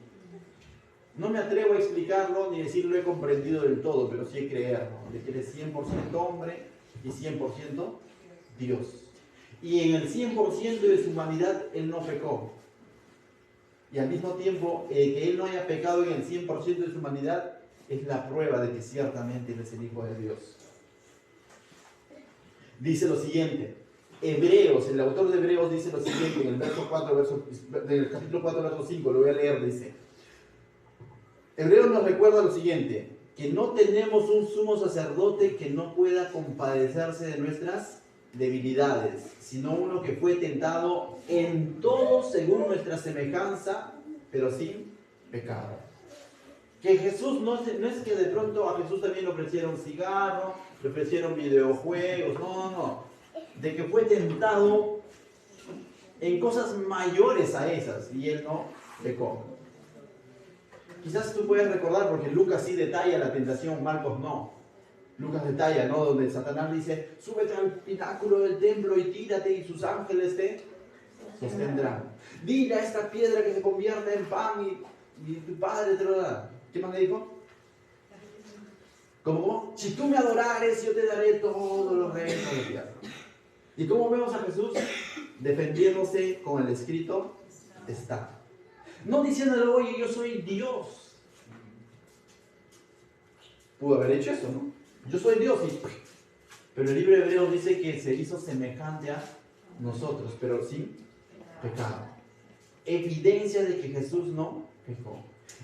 Speaker 1: No me atrevo a explicarlo ni decir lo he comprendido del todo, pero sí creerlo. De que Él es 100% hombre y 100% Dios. Y en el 100% de su humanidad Él no pecó. Y al mismo tiempo, que Él no haya pecado en el 100% de su humanidad es la prueba de que ciertamente Él es el Hijo de Dios. Dice lo siguiente, Hebreos, el autor de Hebreos dice lo siguiente en el verso 4, del capítulo 4, verso 5, lo voy a leer, dice. Hebreos nos recuerda lo siguiente, que no tenemos un sumo sacerdote que no pueda compadecerse de nuestras debilidades, sino uno que fue tentado en todo según nuestra semejanza, pero sin pecado. Que Jesús no es que de pronto a Jesús también le ofrecieron cigarro, le ofrecieron videojuegos, no. De que fue tentado en cosas mayores a esas y Él no pecó. Quizás tú puedes recordar, porque Lucas sí detalla la tentación, Marcos no. Lucas detalla, ¿no? Donde Satanás dice, súbete al pináculo del templo y tírate y sus ángeles te sostendrán. Dile a esta piedra que se convierta en pan y tu padre te lo dará. ¿Qué más le dijo? ¿Cómo? Si tú me adorares, yo te daré todos los reinos de la tierra. ¿Y cómo vemos a Jesús? Defendiéndose con el escrito está. No diciéndole, oye, yo soy Dios. Pudo haber hecho eso, ¿no? Yo soy Dios. Pero el libro de Hebreos dice que se hizo semejante a nosotros, pero sin pecado. Evidencia de que Jesús no pecó.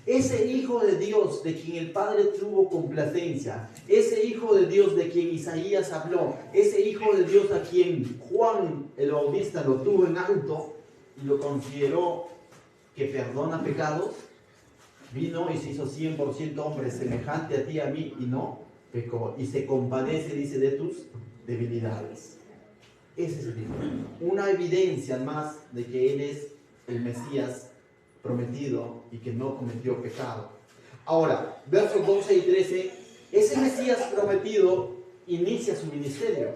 Speaker 1: Ese Hijo de Dios de quien el Padre tuvo complacencia, ese Hijo de Dios de quien Isaías habló, ese Hijo de Dios a quien Juan el Bautista lo tuvo en alto y lo consideró que perdona pecados, vino y se hizo 100% hombre, semejante a ti y a mí, y no pecó. Y se compadece, dice, de tus debilidades. Ese es el Hijo. Una evidencia más de que Él es el Mesías prometido y que no cometió pecado. Ahora, versos 12 y 13, ese Mesías prometido inicia su ministerio.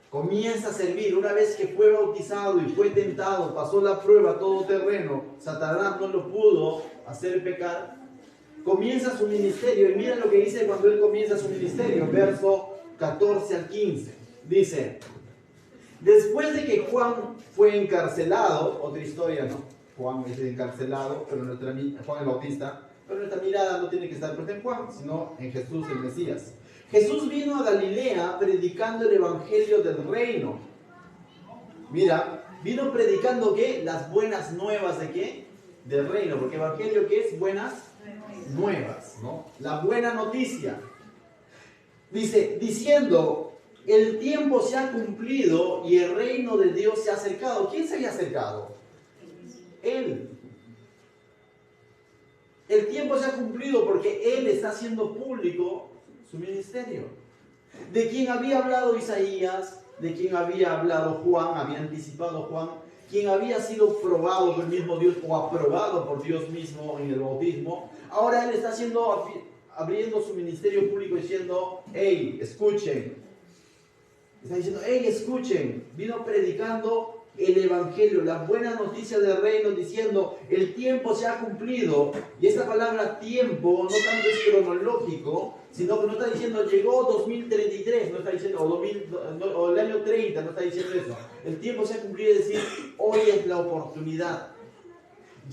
Speaker 1: Comienza a servir. Una vez que fue bautizado y fue tentado, pasó la prueba todoterreno, Satanás no lo pudo hacer pecar, comienza su ministerio. Y mira lo que dice cuando él comienza su ministerio, verso 14 al 15. Dice, después de que Juan fue encarcelado, otra historia, ¿no? Juan es encarcelado, pero Juan el Bautista, pero nuestra mirada no tiene que estar puesta en Juan, sino en Jesús el Mesías. Jesús vino a Galilea predicando el evangelio del reino. Mira, vino predicando ¿qué? Las buenas nuevas de qué? Del reino, porque evangelio ¿qué es? Buenas nuevas, ¿no? La buena noticia. Dice, diciendo, el tiempo se ha cumplido y el reino de Dios se ha acercado. ¿Quién se había acercado? Él. El tiempo se ha cumplido porque Él está haciendo público su ministerio. De quien había hablado Isaías, de quien había hablado Juan, había anticipado Juan, quien había sido probado por el mismo Dios o aprobado por Dios mismo en el bautismo, ahora Él está abriendo su ministerio público diciendo, hey, escuchen. Está diciendo, hey, escuchen. Vino predicando el evangelio, la buena noticia del reino, diciendo, el tiempo se ha cumplido. Y esta palabra tiempo no tanto es cronológico, sino que no está diciendo, llegó 2033, no está diciendo, o el año 30, no está diciendo eso. El tiempo se ha cumplido, es decir, hoy es la oportunidad.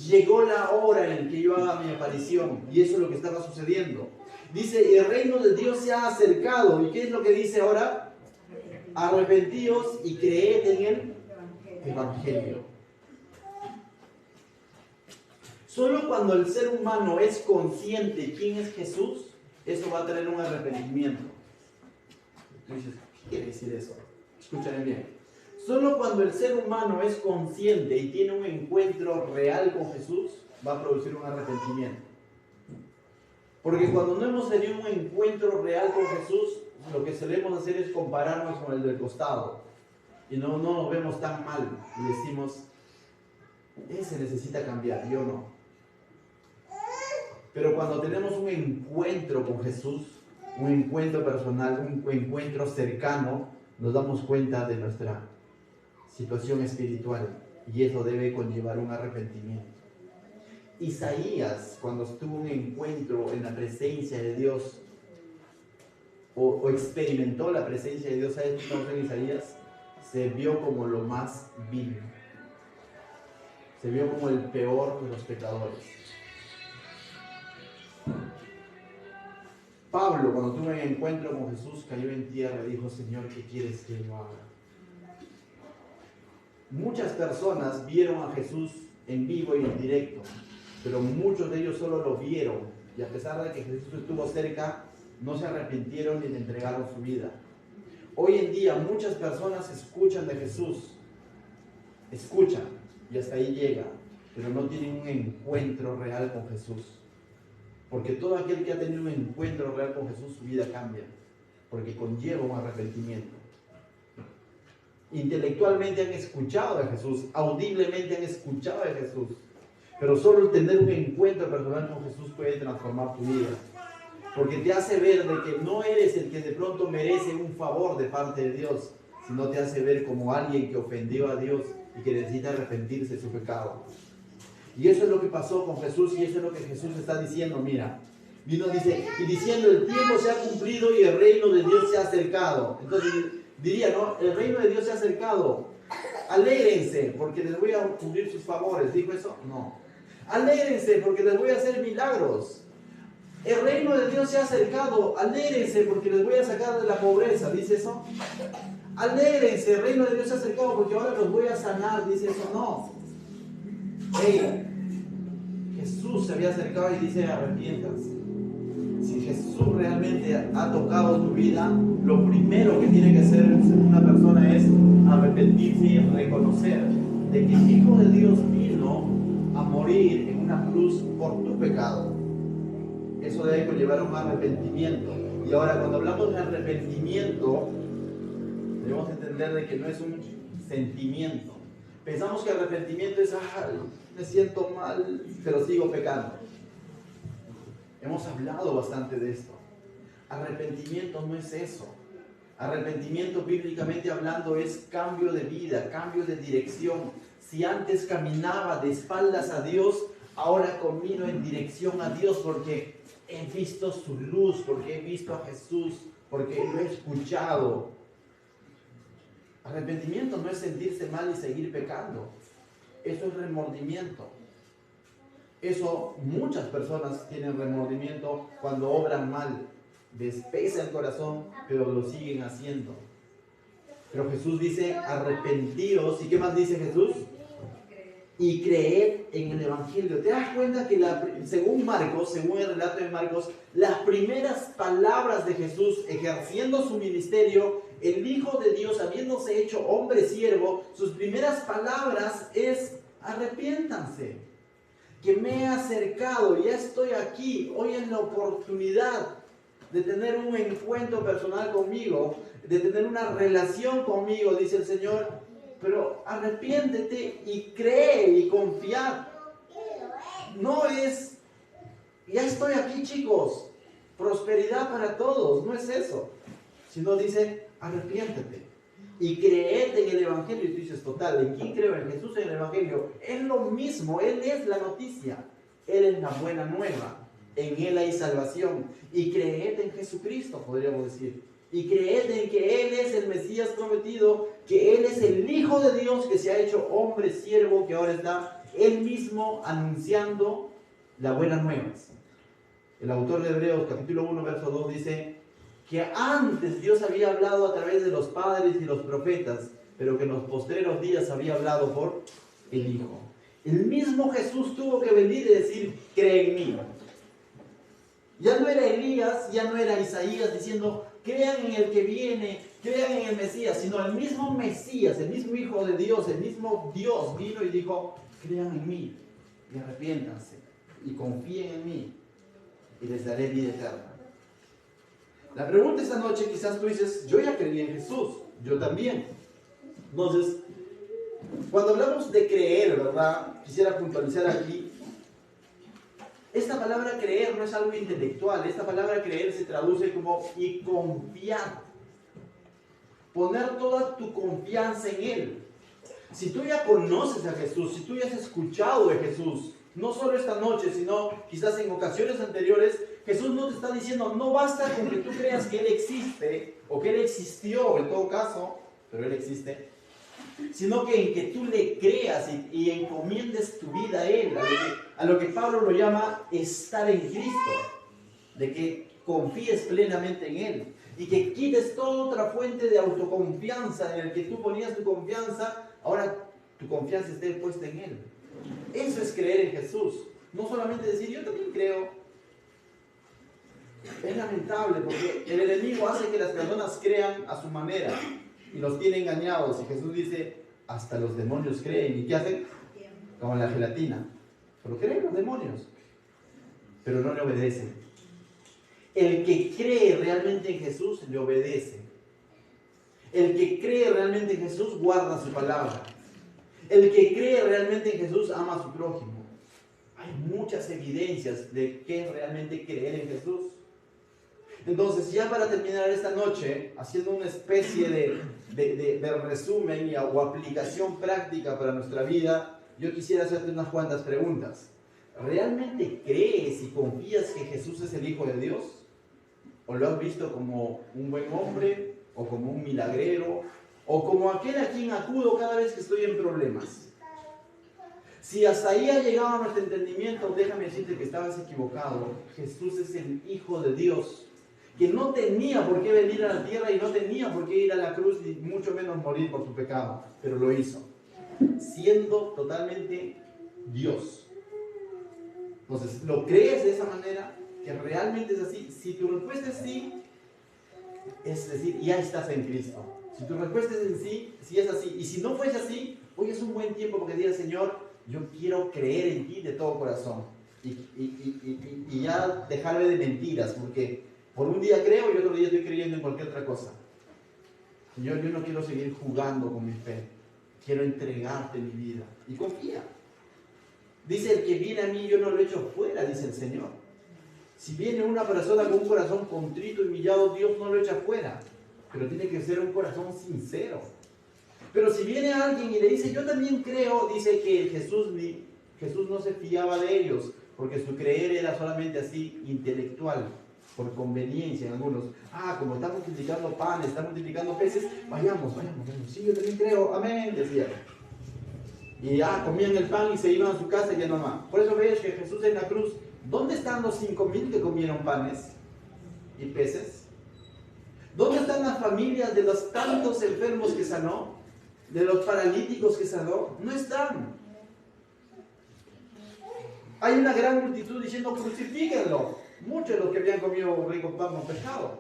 Speaker 1: Llegó la hora en que yo haga mi aparición, y eso es lo que estaba sucediendo. Dice, el reino de Dios se ha acercado. ¿Y qué es lo que dice ahora? Arrepentíos y creed en el evangelio. Solo cuando el ser humano es consciente quién es Jesús, eso va a traer un arrepentimiento. Tú dices, ¿qué quiere decir eso? Escúchame bien. Solo cuando el ser humano es consciente y tiene un encuentro real con Jesús, va a producir un arrepentimiento. Porque cuando no hemos tenido un encuentro real con Jesús, lo que solemos hacer es compararnos con el del costado. Y no nos vemos tan mal. Y decimos, ese necesita cambiar, yo no. Pero cuando tenemos un encuentro con Jesús, un encuentro personal, un encuentro cercano, nos damos cuenta de nuestra situación espiritual. Y eso debe conllevar un arrepentimiento. Isaías, cuando tuvo un encuentro en la presencia de Dios, o experimentó la presencia de Dios, ¿sabes qué pasó en Isaías? Se vio como lo más vil. Se vio como el peor de los pecadores. Pablo, cuando tuvo un encuentro con Jesús, cayó en tierra y dijo, Señor, ¿qué quieres que yo haga? Muchas personas vieron a Jesús en vivo y en directo, pero muchos de ellos solo lo vieron, y a pesar de que Jesús estuvo cerca, no se arrepintieron ni le entregaron su vida. Hoy en día muchas personas escuchan de Jesús, escuchan y hasta ahí llega, pero no tienen un encuentro real con Jesús. Porque todo aquel que ha tenido un encuentro real con Jesús, su vida cambia, porque conlleva un arrepentimiento. Intelectualmente han escuchado de Jesús, audiblemente han escuchado de Jesús, pero solo el tener un encuentro personal con Jesús puede transformar tu vida. Porque te hace ver de que no eres el que de pronto merece un favor de parte de Dios, sino te hace ver como alguien que ofendió a Dios y que necesita arrepentirse de su pecado. Y eso es lo que pasó con Jesús, y eso es lo que Jesús está diciendo. Mira, vino, dice, y diciendo, el tiempo se ha cumplido y el reino de Dios se ha acercado. Entonces diría, ¿no? El reino de Dios se ha acercado. Alégrense porque les voy a cumplir sus favores. ¿Dijo eso? No. Alégrense porque les voy a hacer milagros. El reino de Dios se ha acercado. Alégrense porque les voy a sacar de la pobreza. ¿Dice eso? Alégrense, el reino de Dios se ha acercado porque ahora los voy a sanar. ¿Dice eso? No. Hey, Jesús se había acercado y dice, arrepiéntanse. Si Jesús realmente ha tocado tu vida, lo primero que tiene que hacer una persona es arrepentirse y reconocer de que el Hijo de Dios vino a morir en una cruz por tu pecado. Eso debe conllevar un arrepentimiento. Y ahora, cuando hablamos de arrepentimiento, debemos entender de que no es un sentimiento. Pensamos que arrepentimiento es, me siento mal, pero sigo pecando. Hemos hablado bastante de esto. Arrepentimiento no es eso. Arrepentimiento, bíblicamente hablando, es cambio de vida, cambio de dirección. Si antes caminaba de espaldas a Dios, ahora camino en dirección a Dios porque he visto su luz, porque he visto a Jesús, porque lo he escuchado. Arrepentimiento no es sentirse mal y seguir pecando. Eso es remordimiento. Eso, muchas personas tienen remordimiento cuando obran mal. Les pesa el corazón, pero lo siguen haciendo. Pero Jesús dice, arrepentíos. ¿Y qué más dice Jesús? y creed en el Evangelio. ¿Te das cuenta que según Marcos, según el relato de Marcos, las primeras palabras de Jesús ejerciendo su ministerio, el Hijo de Dios habiéndose hecho hombre siervo, sus primeras palabras es: arrepiéntanse, que me he acercado, ya estoy aquí, hoy en la oportunidad de tener un encuentro personal conmigo, de tener una relación conmigo, dice el Señor, pero arrepiéntete y cree y confía. No es, ya estoy aquí, chicos, prosperidad para todos, no es eso, sino dice: arrepiéntete y creed en el Evangelio. Y tú dices: total, ¿en quién creo? En Jesús, en el Evangelio. Es lo mismo, Él es la noticia, Él es la buena nueva, en Él hay salvación. Y creed en Jesucristo, podríamos decir. Y creed en que Él es el Mesías prometido, que Él es el Hijo de Dios que se ha hecho hombre siervo, que ahora está Él mismo anunciando la buena nueva. El autor de Hebreos capítulo 1 verso 2 dice que antes Dios había hablado a través de los padres y los profetas, pero que en los postreros días había hablado por el Hijo. El mismo Jesús tuvo que venir y decir: cree en mí. Ya no era Elías, ya no era Isaías diciendo: crean en el que viene, crean en el Mesías, sino el mismo Mesías, el mismo Hijo de Dios, el mismo Dios vino y dijo: crean en mí y arrepiéntanse y confíen en mí y les daré vida eterna. La pregunta esta noche, quizás tú dices: yo ya creí en Jesús, yo también. Entonces, cuando hablamos de creer, ¿verdad? Quisiera puntualizar aquí. Esta palabra creer no es algo intelectual. Esta palabra creer se traduce como y confiar. Poner toda tu confianza en Él. Si tú ya conoces a Jesús, si tú ya has escuchado de Jesús, no solo esta noche, sino quizás en ocasiones anteriores, Jesús no te está diciendo: no basta con que tú creas que Él existe, o que Él existió en todo caso, pero Él existe, sino que en que tú le creas y encomiendes tu vida a Él, a lo que Pablo lo llama estar en Cristo, de que confíes plenamente en Él y que quites toda otra fuente de autoconfianza en el que tú ponías tu confianza. Ahora tu confianza esté puesta en Él. Eso es creer en Jesús, no solamente decir: yo también creo. Es lamentable porque el enemigo hace que las personas crean a su manera y los tiene engañados. Y Jesús dice: hasta los demonios creen. ¿Y qué hacen? Como la gelatina. Pero creen los demonios, pero no le obedecen. El que cree realmente en Jesús le obedece. El que cree realmente en Jesús guarda su palabra. El que cree realmente en Jesús ama a su prójimo. Hay muchas evidencias de qué es realmente creer en Jesús. Entonces, ya para terminar esta noche, haciendo una especie de resumen o aplicación práctica para nuestra vida, yo quisiera hacerte unas cuantas preguntas. ¿Realmente crees y confías que Jesús es el Hijo de Dios? ¿O lo has visto como un buen hombre, o como un milagrero, o como aquel a quien acudo cada vez que estoy en problemas? Si hasta ahí ha llegado nuestro entendimiento, déjame decirte que estabas equivocado. Jesús es el Hijo de Dios, que no tenía por qué venir a la tierra y no tenía por qué ir a la cruz, ni mucho menos morir por tu pecado, pero lo hizo, siendo totalmente Dios. Entonces, ¿lo crees de esa manera? ¿Que realmente es así? Si tu respuesta es sí, es decir, ya estás en Cristo. Si tu respuesta es en sí, sí es así. Y si no fuese así, hoy es un buen tiempo porque digas: Señor, yo quiero creer en ti de todo corazón. Y ya dejarme de mentiras, porque por un día creo y otro día estoy creyendo en cualquier otra cosa. Señor, yo no quiero seguir jugando con mi fe. Quiero entregarte mi vida. Y confía. Dice: el que viene a mí yo no lo echo fuera, dice el Señor. Si viene una persona con un corazón contrito y humillado, Dios no lo echa fuera. Pero tiene que ser un corazón sincero. Pero si viene alguien y le dice: yo también creo, dice que Jesús no se fiaba de ellos, porque su creer era solamente así, intelectual, por conveniencia en algunos. Como está multiplicando panes, está multiplicando peces, vayamos. Sí, yo también creo, amén, decían. Y comían el pan y se iban a su casa y ya no más. Por eso veis que Jesús en la cruz, ¿dónde están los 5,000 que comieron panes y peces? ¿Dónde están las familias de los tantos enfermos que sanó? ¿De los paralíticos que sanó? No están. Hay una gran multitud diciendo crucifíquenlo. Muchos de los que habían comido rico pan con pescado.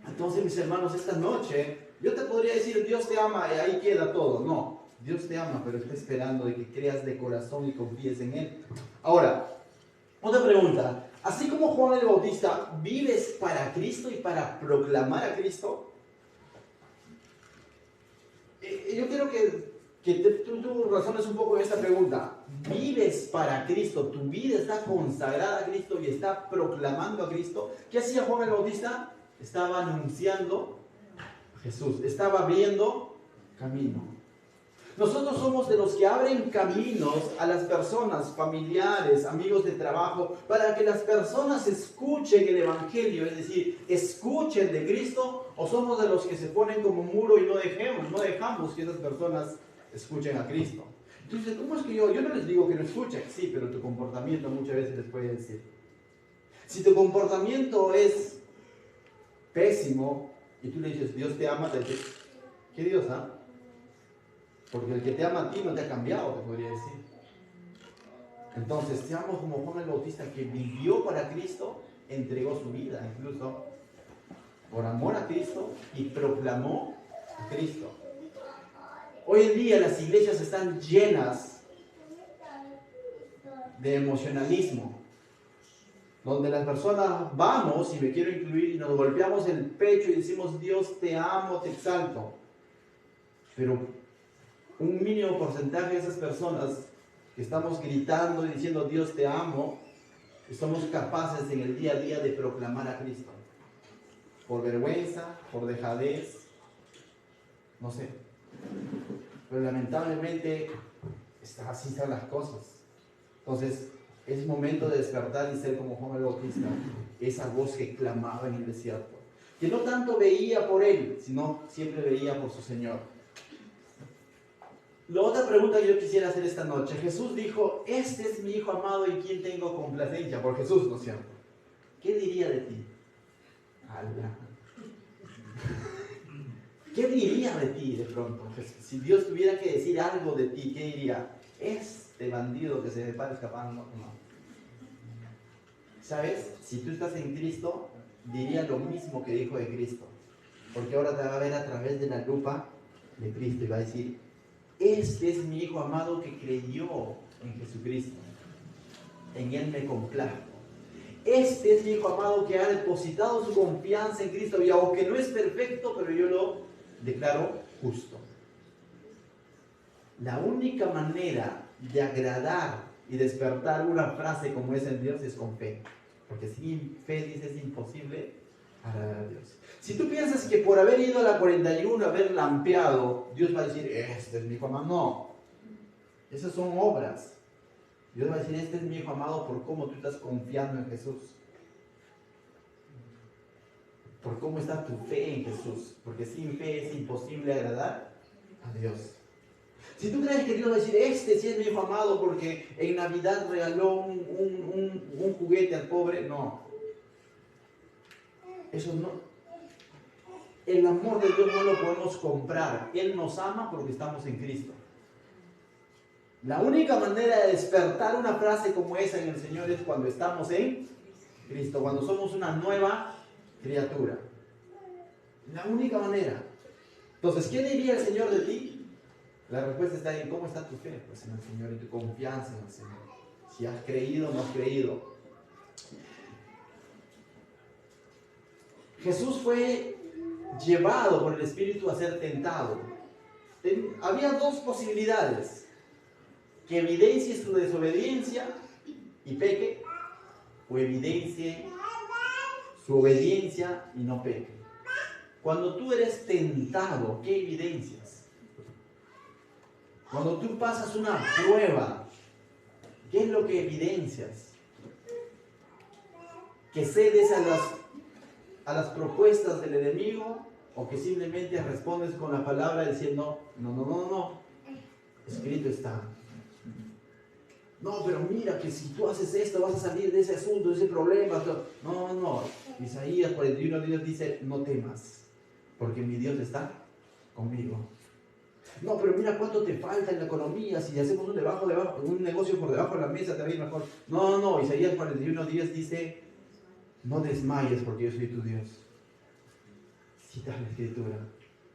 Speaker 1: Entonces, mis hermanos, esta noche yo te podría decir Dios te ama y ahí queda todo. No, Dios te ama, pero está esperando de que creas de corazón y confíes en Él. Ahora, otra pregunta. Así como Juan el Bautista, ¿vives para Cristo y para proclamar a Cristo? Yo quiero que tú razones un poco en esta pregunta. ¿Vives para Cristo? ¿Tu vida está consagrada a Cristo y está proclamando a Cristo? ¿Qué hacía Juan el Bautista? Estaba anunciando a Jesús, estaba abriendo camino. Nosotros somos de los que abren caminos a las personas, familiares, amigos de trabajo, para que las personas escuchen el Evangelio, es decir, escuchen de Cristo, o somos de los que se ponen como muro y no dejamos que esas personas escuchen a Cristo. Entonces, ¿cómo es que yo no les digo que no escuchen? Sí, pero tu comportamiento muchas veces les puede decir. Si tu comportamiento es pésimo y tú le dices, Dios te ama, te dice, ¿qué Dios ama? Porque el que te ama a ti no te ha cambiado, te podría decir. Entonces, seamos como Juan el Bautista, que vivió para Cristo, entregó su vida, incluso por amor a Cristo, y proclamó a Cristo. Hoy en día las iglesias están llenas de emocionalismo, donde las personas vamos, y me quiero incluir, y nos golpeamos el pecho y decimos, Dios te amo, te exalto. Pero un mínimo porcentaje de esas personas que estamos gritando y diciendo Dios te amo, somos capaces en el día a día de proclamar a Cristo. Por vergüenza, por dejadez, no sé. Pero lamentablemente así están las cosas. Entonces, es momento de despertar y ser como Juan el Bautista, esa voz que clamaba en el desierto. Que no tanto veía por él, sino siempre veía por su Señor. La otra pregunta que yo quisiera hacer esta noche. Jesús dijo, este es mi Hijo amado en quien tengo complacencia. Por Jesús, ¿no es cierto? ¿Qué diría de ti? Allah. ¿Qué diría de ti de pronto? Si Dios tuviera que decir algo de ti, ¿qué diría? Este bandido que se me para escapando. No. ¿Sabes? Si tú estás en Cristo, diría lo mismo que dijo de Cristo. Porque ahora te va a ver a través de la lupa de Cristo y va a decir, este es mi Hijo amado que creyó en Jesucristo. En Él me complazco. Este es mi Hijo amado que ha depositado su confianza en Cristo. Y aunque no es perfecto, pero yo lo declaro justo. La única manera de agradar y despertar una frase como esa en Dios es con fe. Porque sin fe, dice, es imposible agradar a Dios. Si tú piensas que por haber ido a la 41, haber lampeado, Dios va a decir, este es mi Hijo amado. No, esas son obras. Dios va a decir, este es mi Hijo amado por cómo tú estás confiando en Jesús. Por cómo está tu fe en Jesús. Porque sin fe es imposible agradar a Dios. Si tú crees que Dios va a decir, este sí es mi Hijo amado porque en Navidad regaló un juguete al pobre, no. Eso no. El amor de Dios no lo podemos comprar. Él nos ama porque estamos en Cristo. La única manera de despertar una frase como esa en el Señor es cuando estamos en Cristo, cuando somos una nueva criatura. La única manera. Entonces, ¿qué diría el Señor de ti? La respuesta está en cómo está tu fe, pues en el Señor, y tu confianza en el Señor. Si has creído o no has creído. Jesús fue llevado por el Espíritu a ser tentado. Había dos posibilidades: que evidencie su desobediencia y peque, o evidencie su obediencia y no peque. Cuando tú eres tentado, ¿qué evidencias? Cuando tú pasas una prueba, ¿qué es lo que evidencias? ¿Que cedes a las propuestas del enemigo, o que simplemente respondes con la palabra diciendo, no, escrito está? No, pero mira que si tú haces esto vas a salir de ese asunto, de ese problema. No. Isaías 41, Dios dice, no temas, porque mi Dios está conmigo. No, pero mira cuánto te falta en la economía, si hacemos un negocio por debajo de la mesa te va a ir mejor. No, Isaías 41:10 dice, no desmayes porque yo soy tu Dios. Citas la Escritura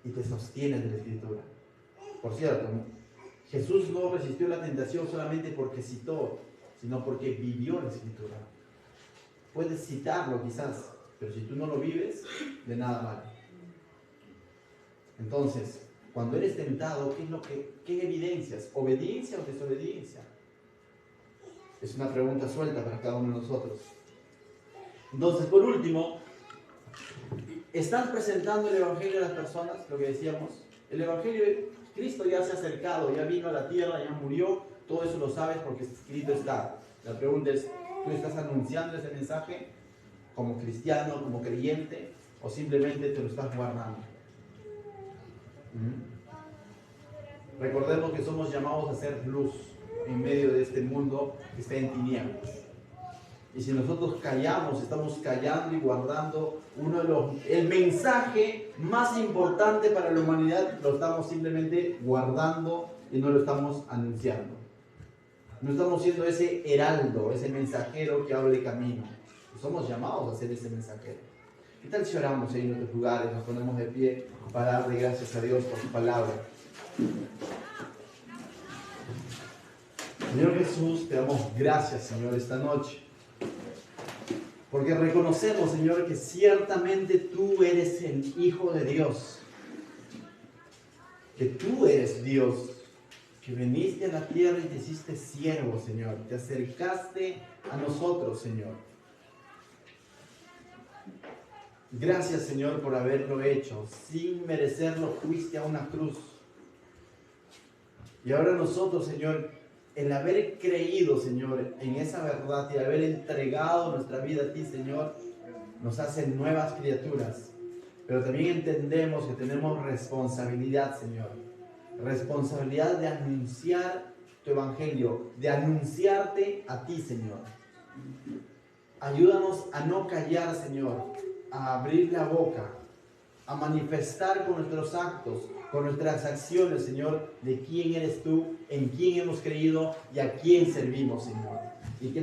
Speaker 1: y te sostienes de la Escritura. Por cierto, Jesús no resistió la tentación solamente porque citó, sino porque vivió la Escritura. Puedes citarlo quizás, pero si tú no lo vives, de nada vale. Entonces, cuando eres tentado, ¿qué evidencias? ¿Obediencia o desobediencia? Es una pregunta suelta para cada uno de nosotros. Entonces, por último, ¿estás presentando el Evangelio a las personas? Lo que decíamos. El Evangelio, Cristo ya se ha acercado, ya vino a la tierra, ya murió. Todo eso lo sabes porque escrito está. La pregunta es, ¿tú estás anunciando ese mensaje como cristiano, como creyente, o simplemente te lo estás guardando? Recordemos que somos llamados a ser luz en medio de este mundo que está en tinieblas. Y si nosotros callamos, estamos callando y guardando el mensaje más importante para la humanidad, lo estamos simplemente guardando y no lo estamos anunciando. No estamos siendo ese heraldo, ese mensajero que abre camino. Somos llamados a ser ese mensajero. ¿Qué tal si oramos ahí en nuestros lugares, nos ponemos de pie para darle gracias a Dios por su palabra? Señor Jesús, te damos gracias, Señor, esta noche. Porque reconocemos, Señor, que ciertamente tú eres el Hijo de Dios. Que tú eres Dios. Que viniste a la tierra y te hiciste siervo, Señor. Te acercaste a nosotros, Señor. Gracias, Señor, por haberlo hecho. Sin merecerlo, fuiste a una cruz. Y ahora nosotros, Señor, el haber creído, Señor, en esa verdad y haber entregado nuestra vida a ti, Señor, nos hace nuevas criaturas. Pero también entendemos que tenemos responsabilidad, Señor. Responsabilidad de anunciar tu evangelio, de anunciarte a ti, Señor. Ayúdanos a no callar, Señor, a abrir la boca, a manifestar con nuestros actos, con nuestras acciones, Señor, de quién eres tú, en quién hemos creído y a quién servimos, Señor.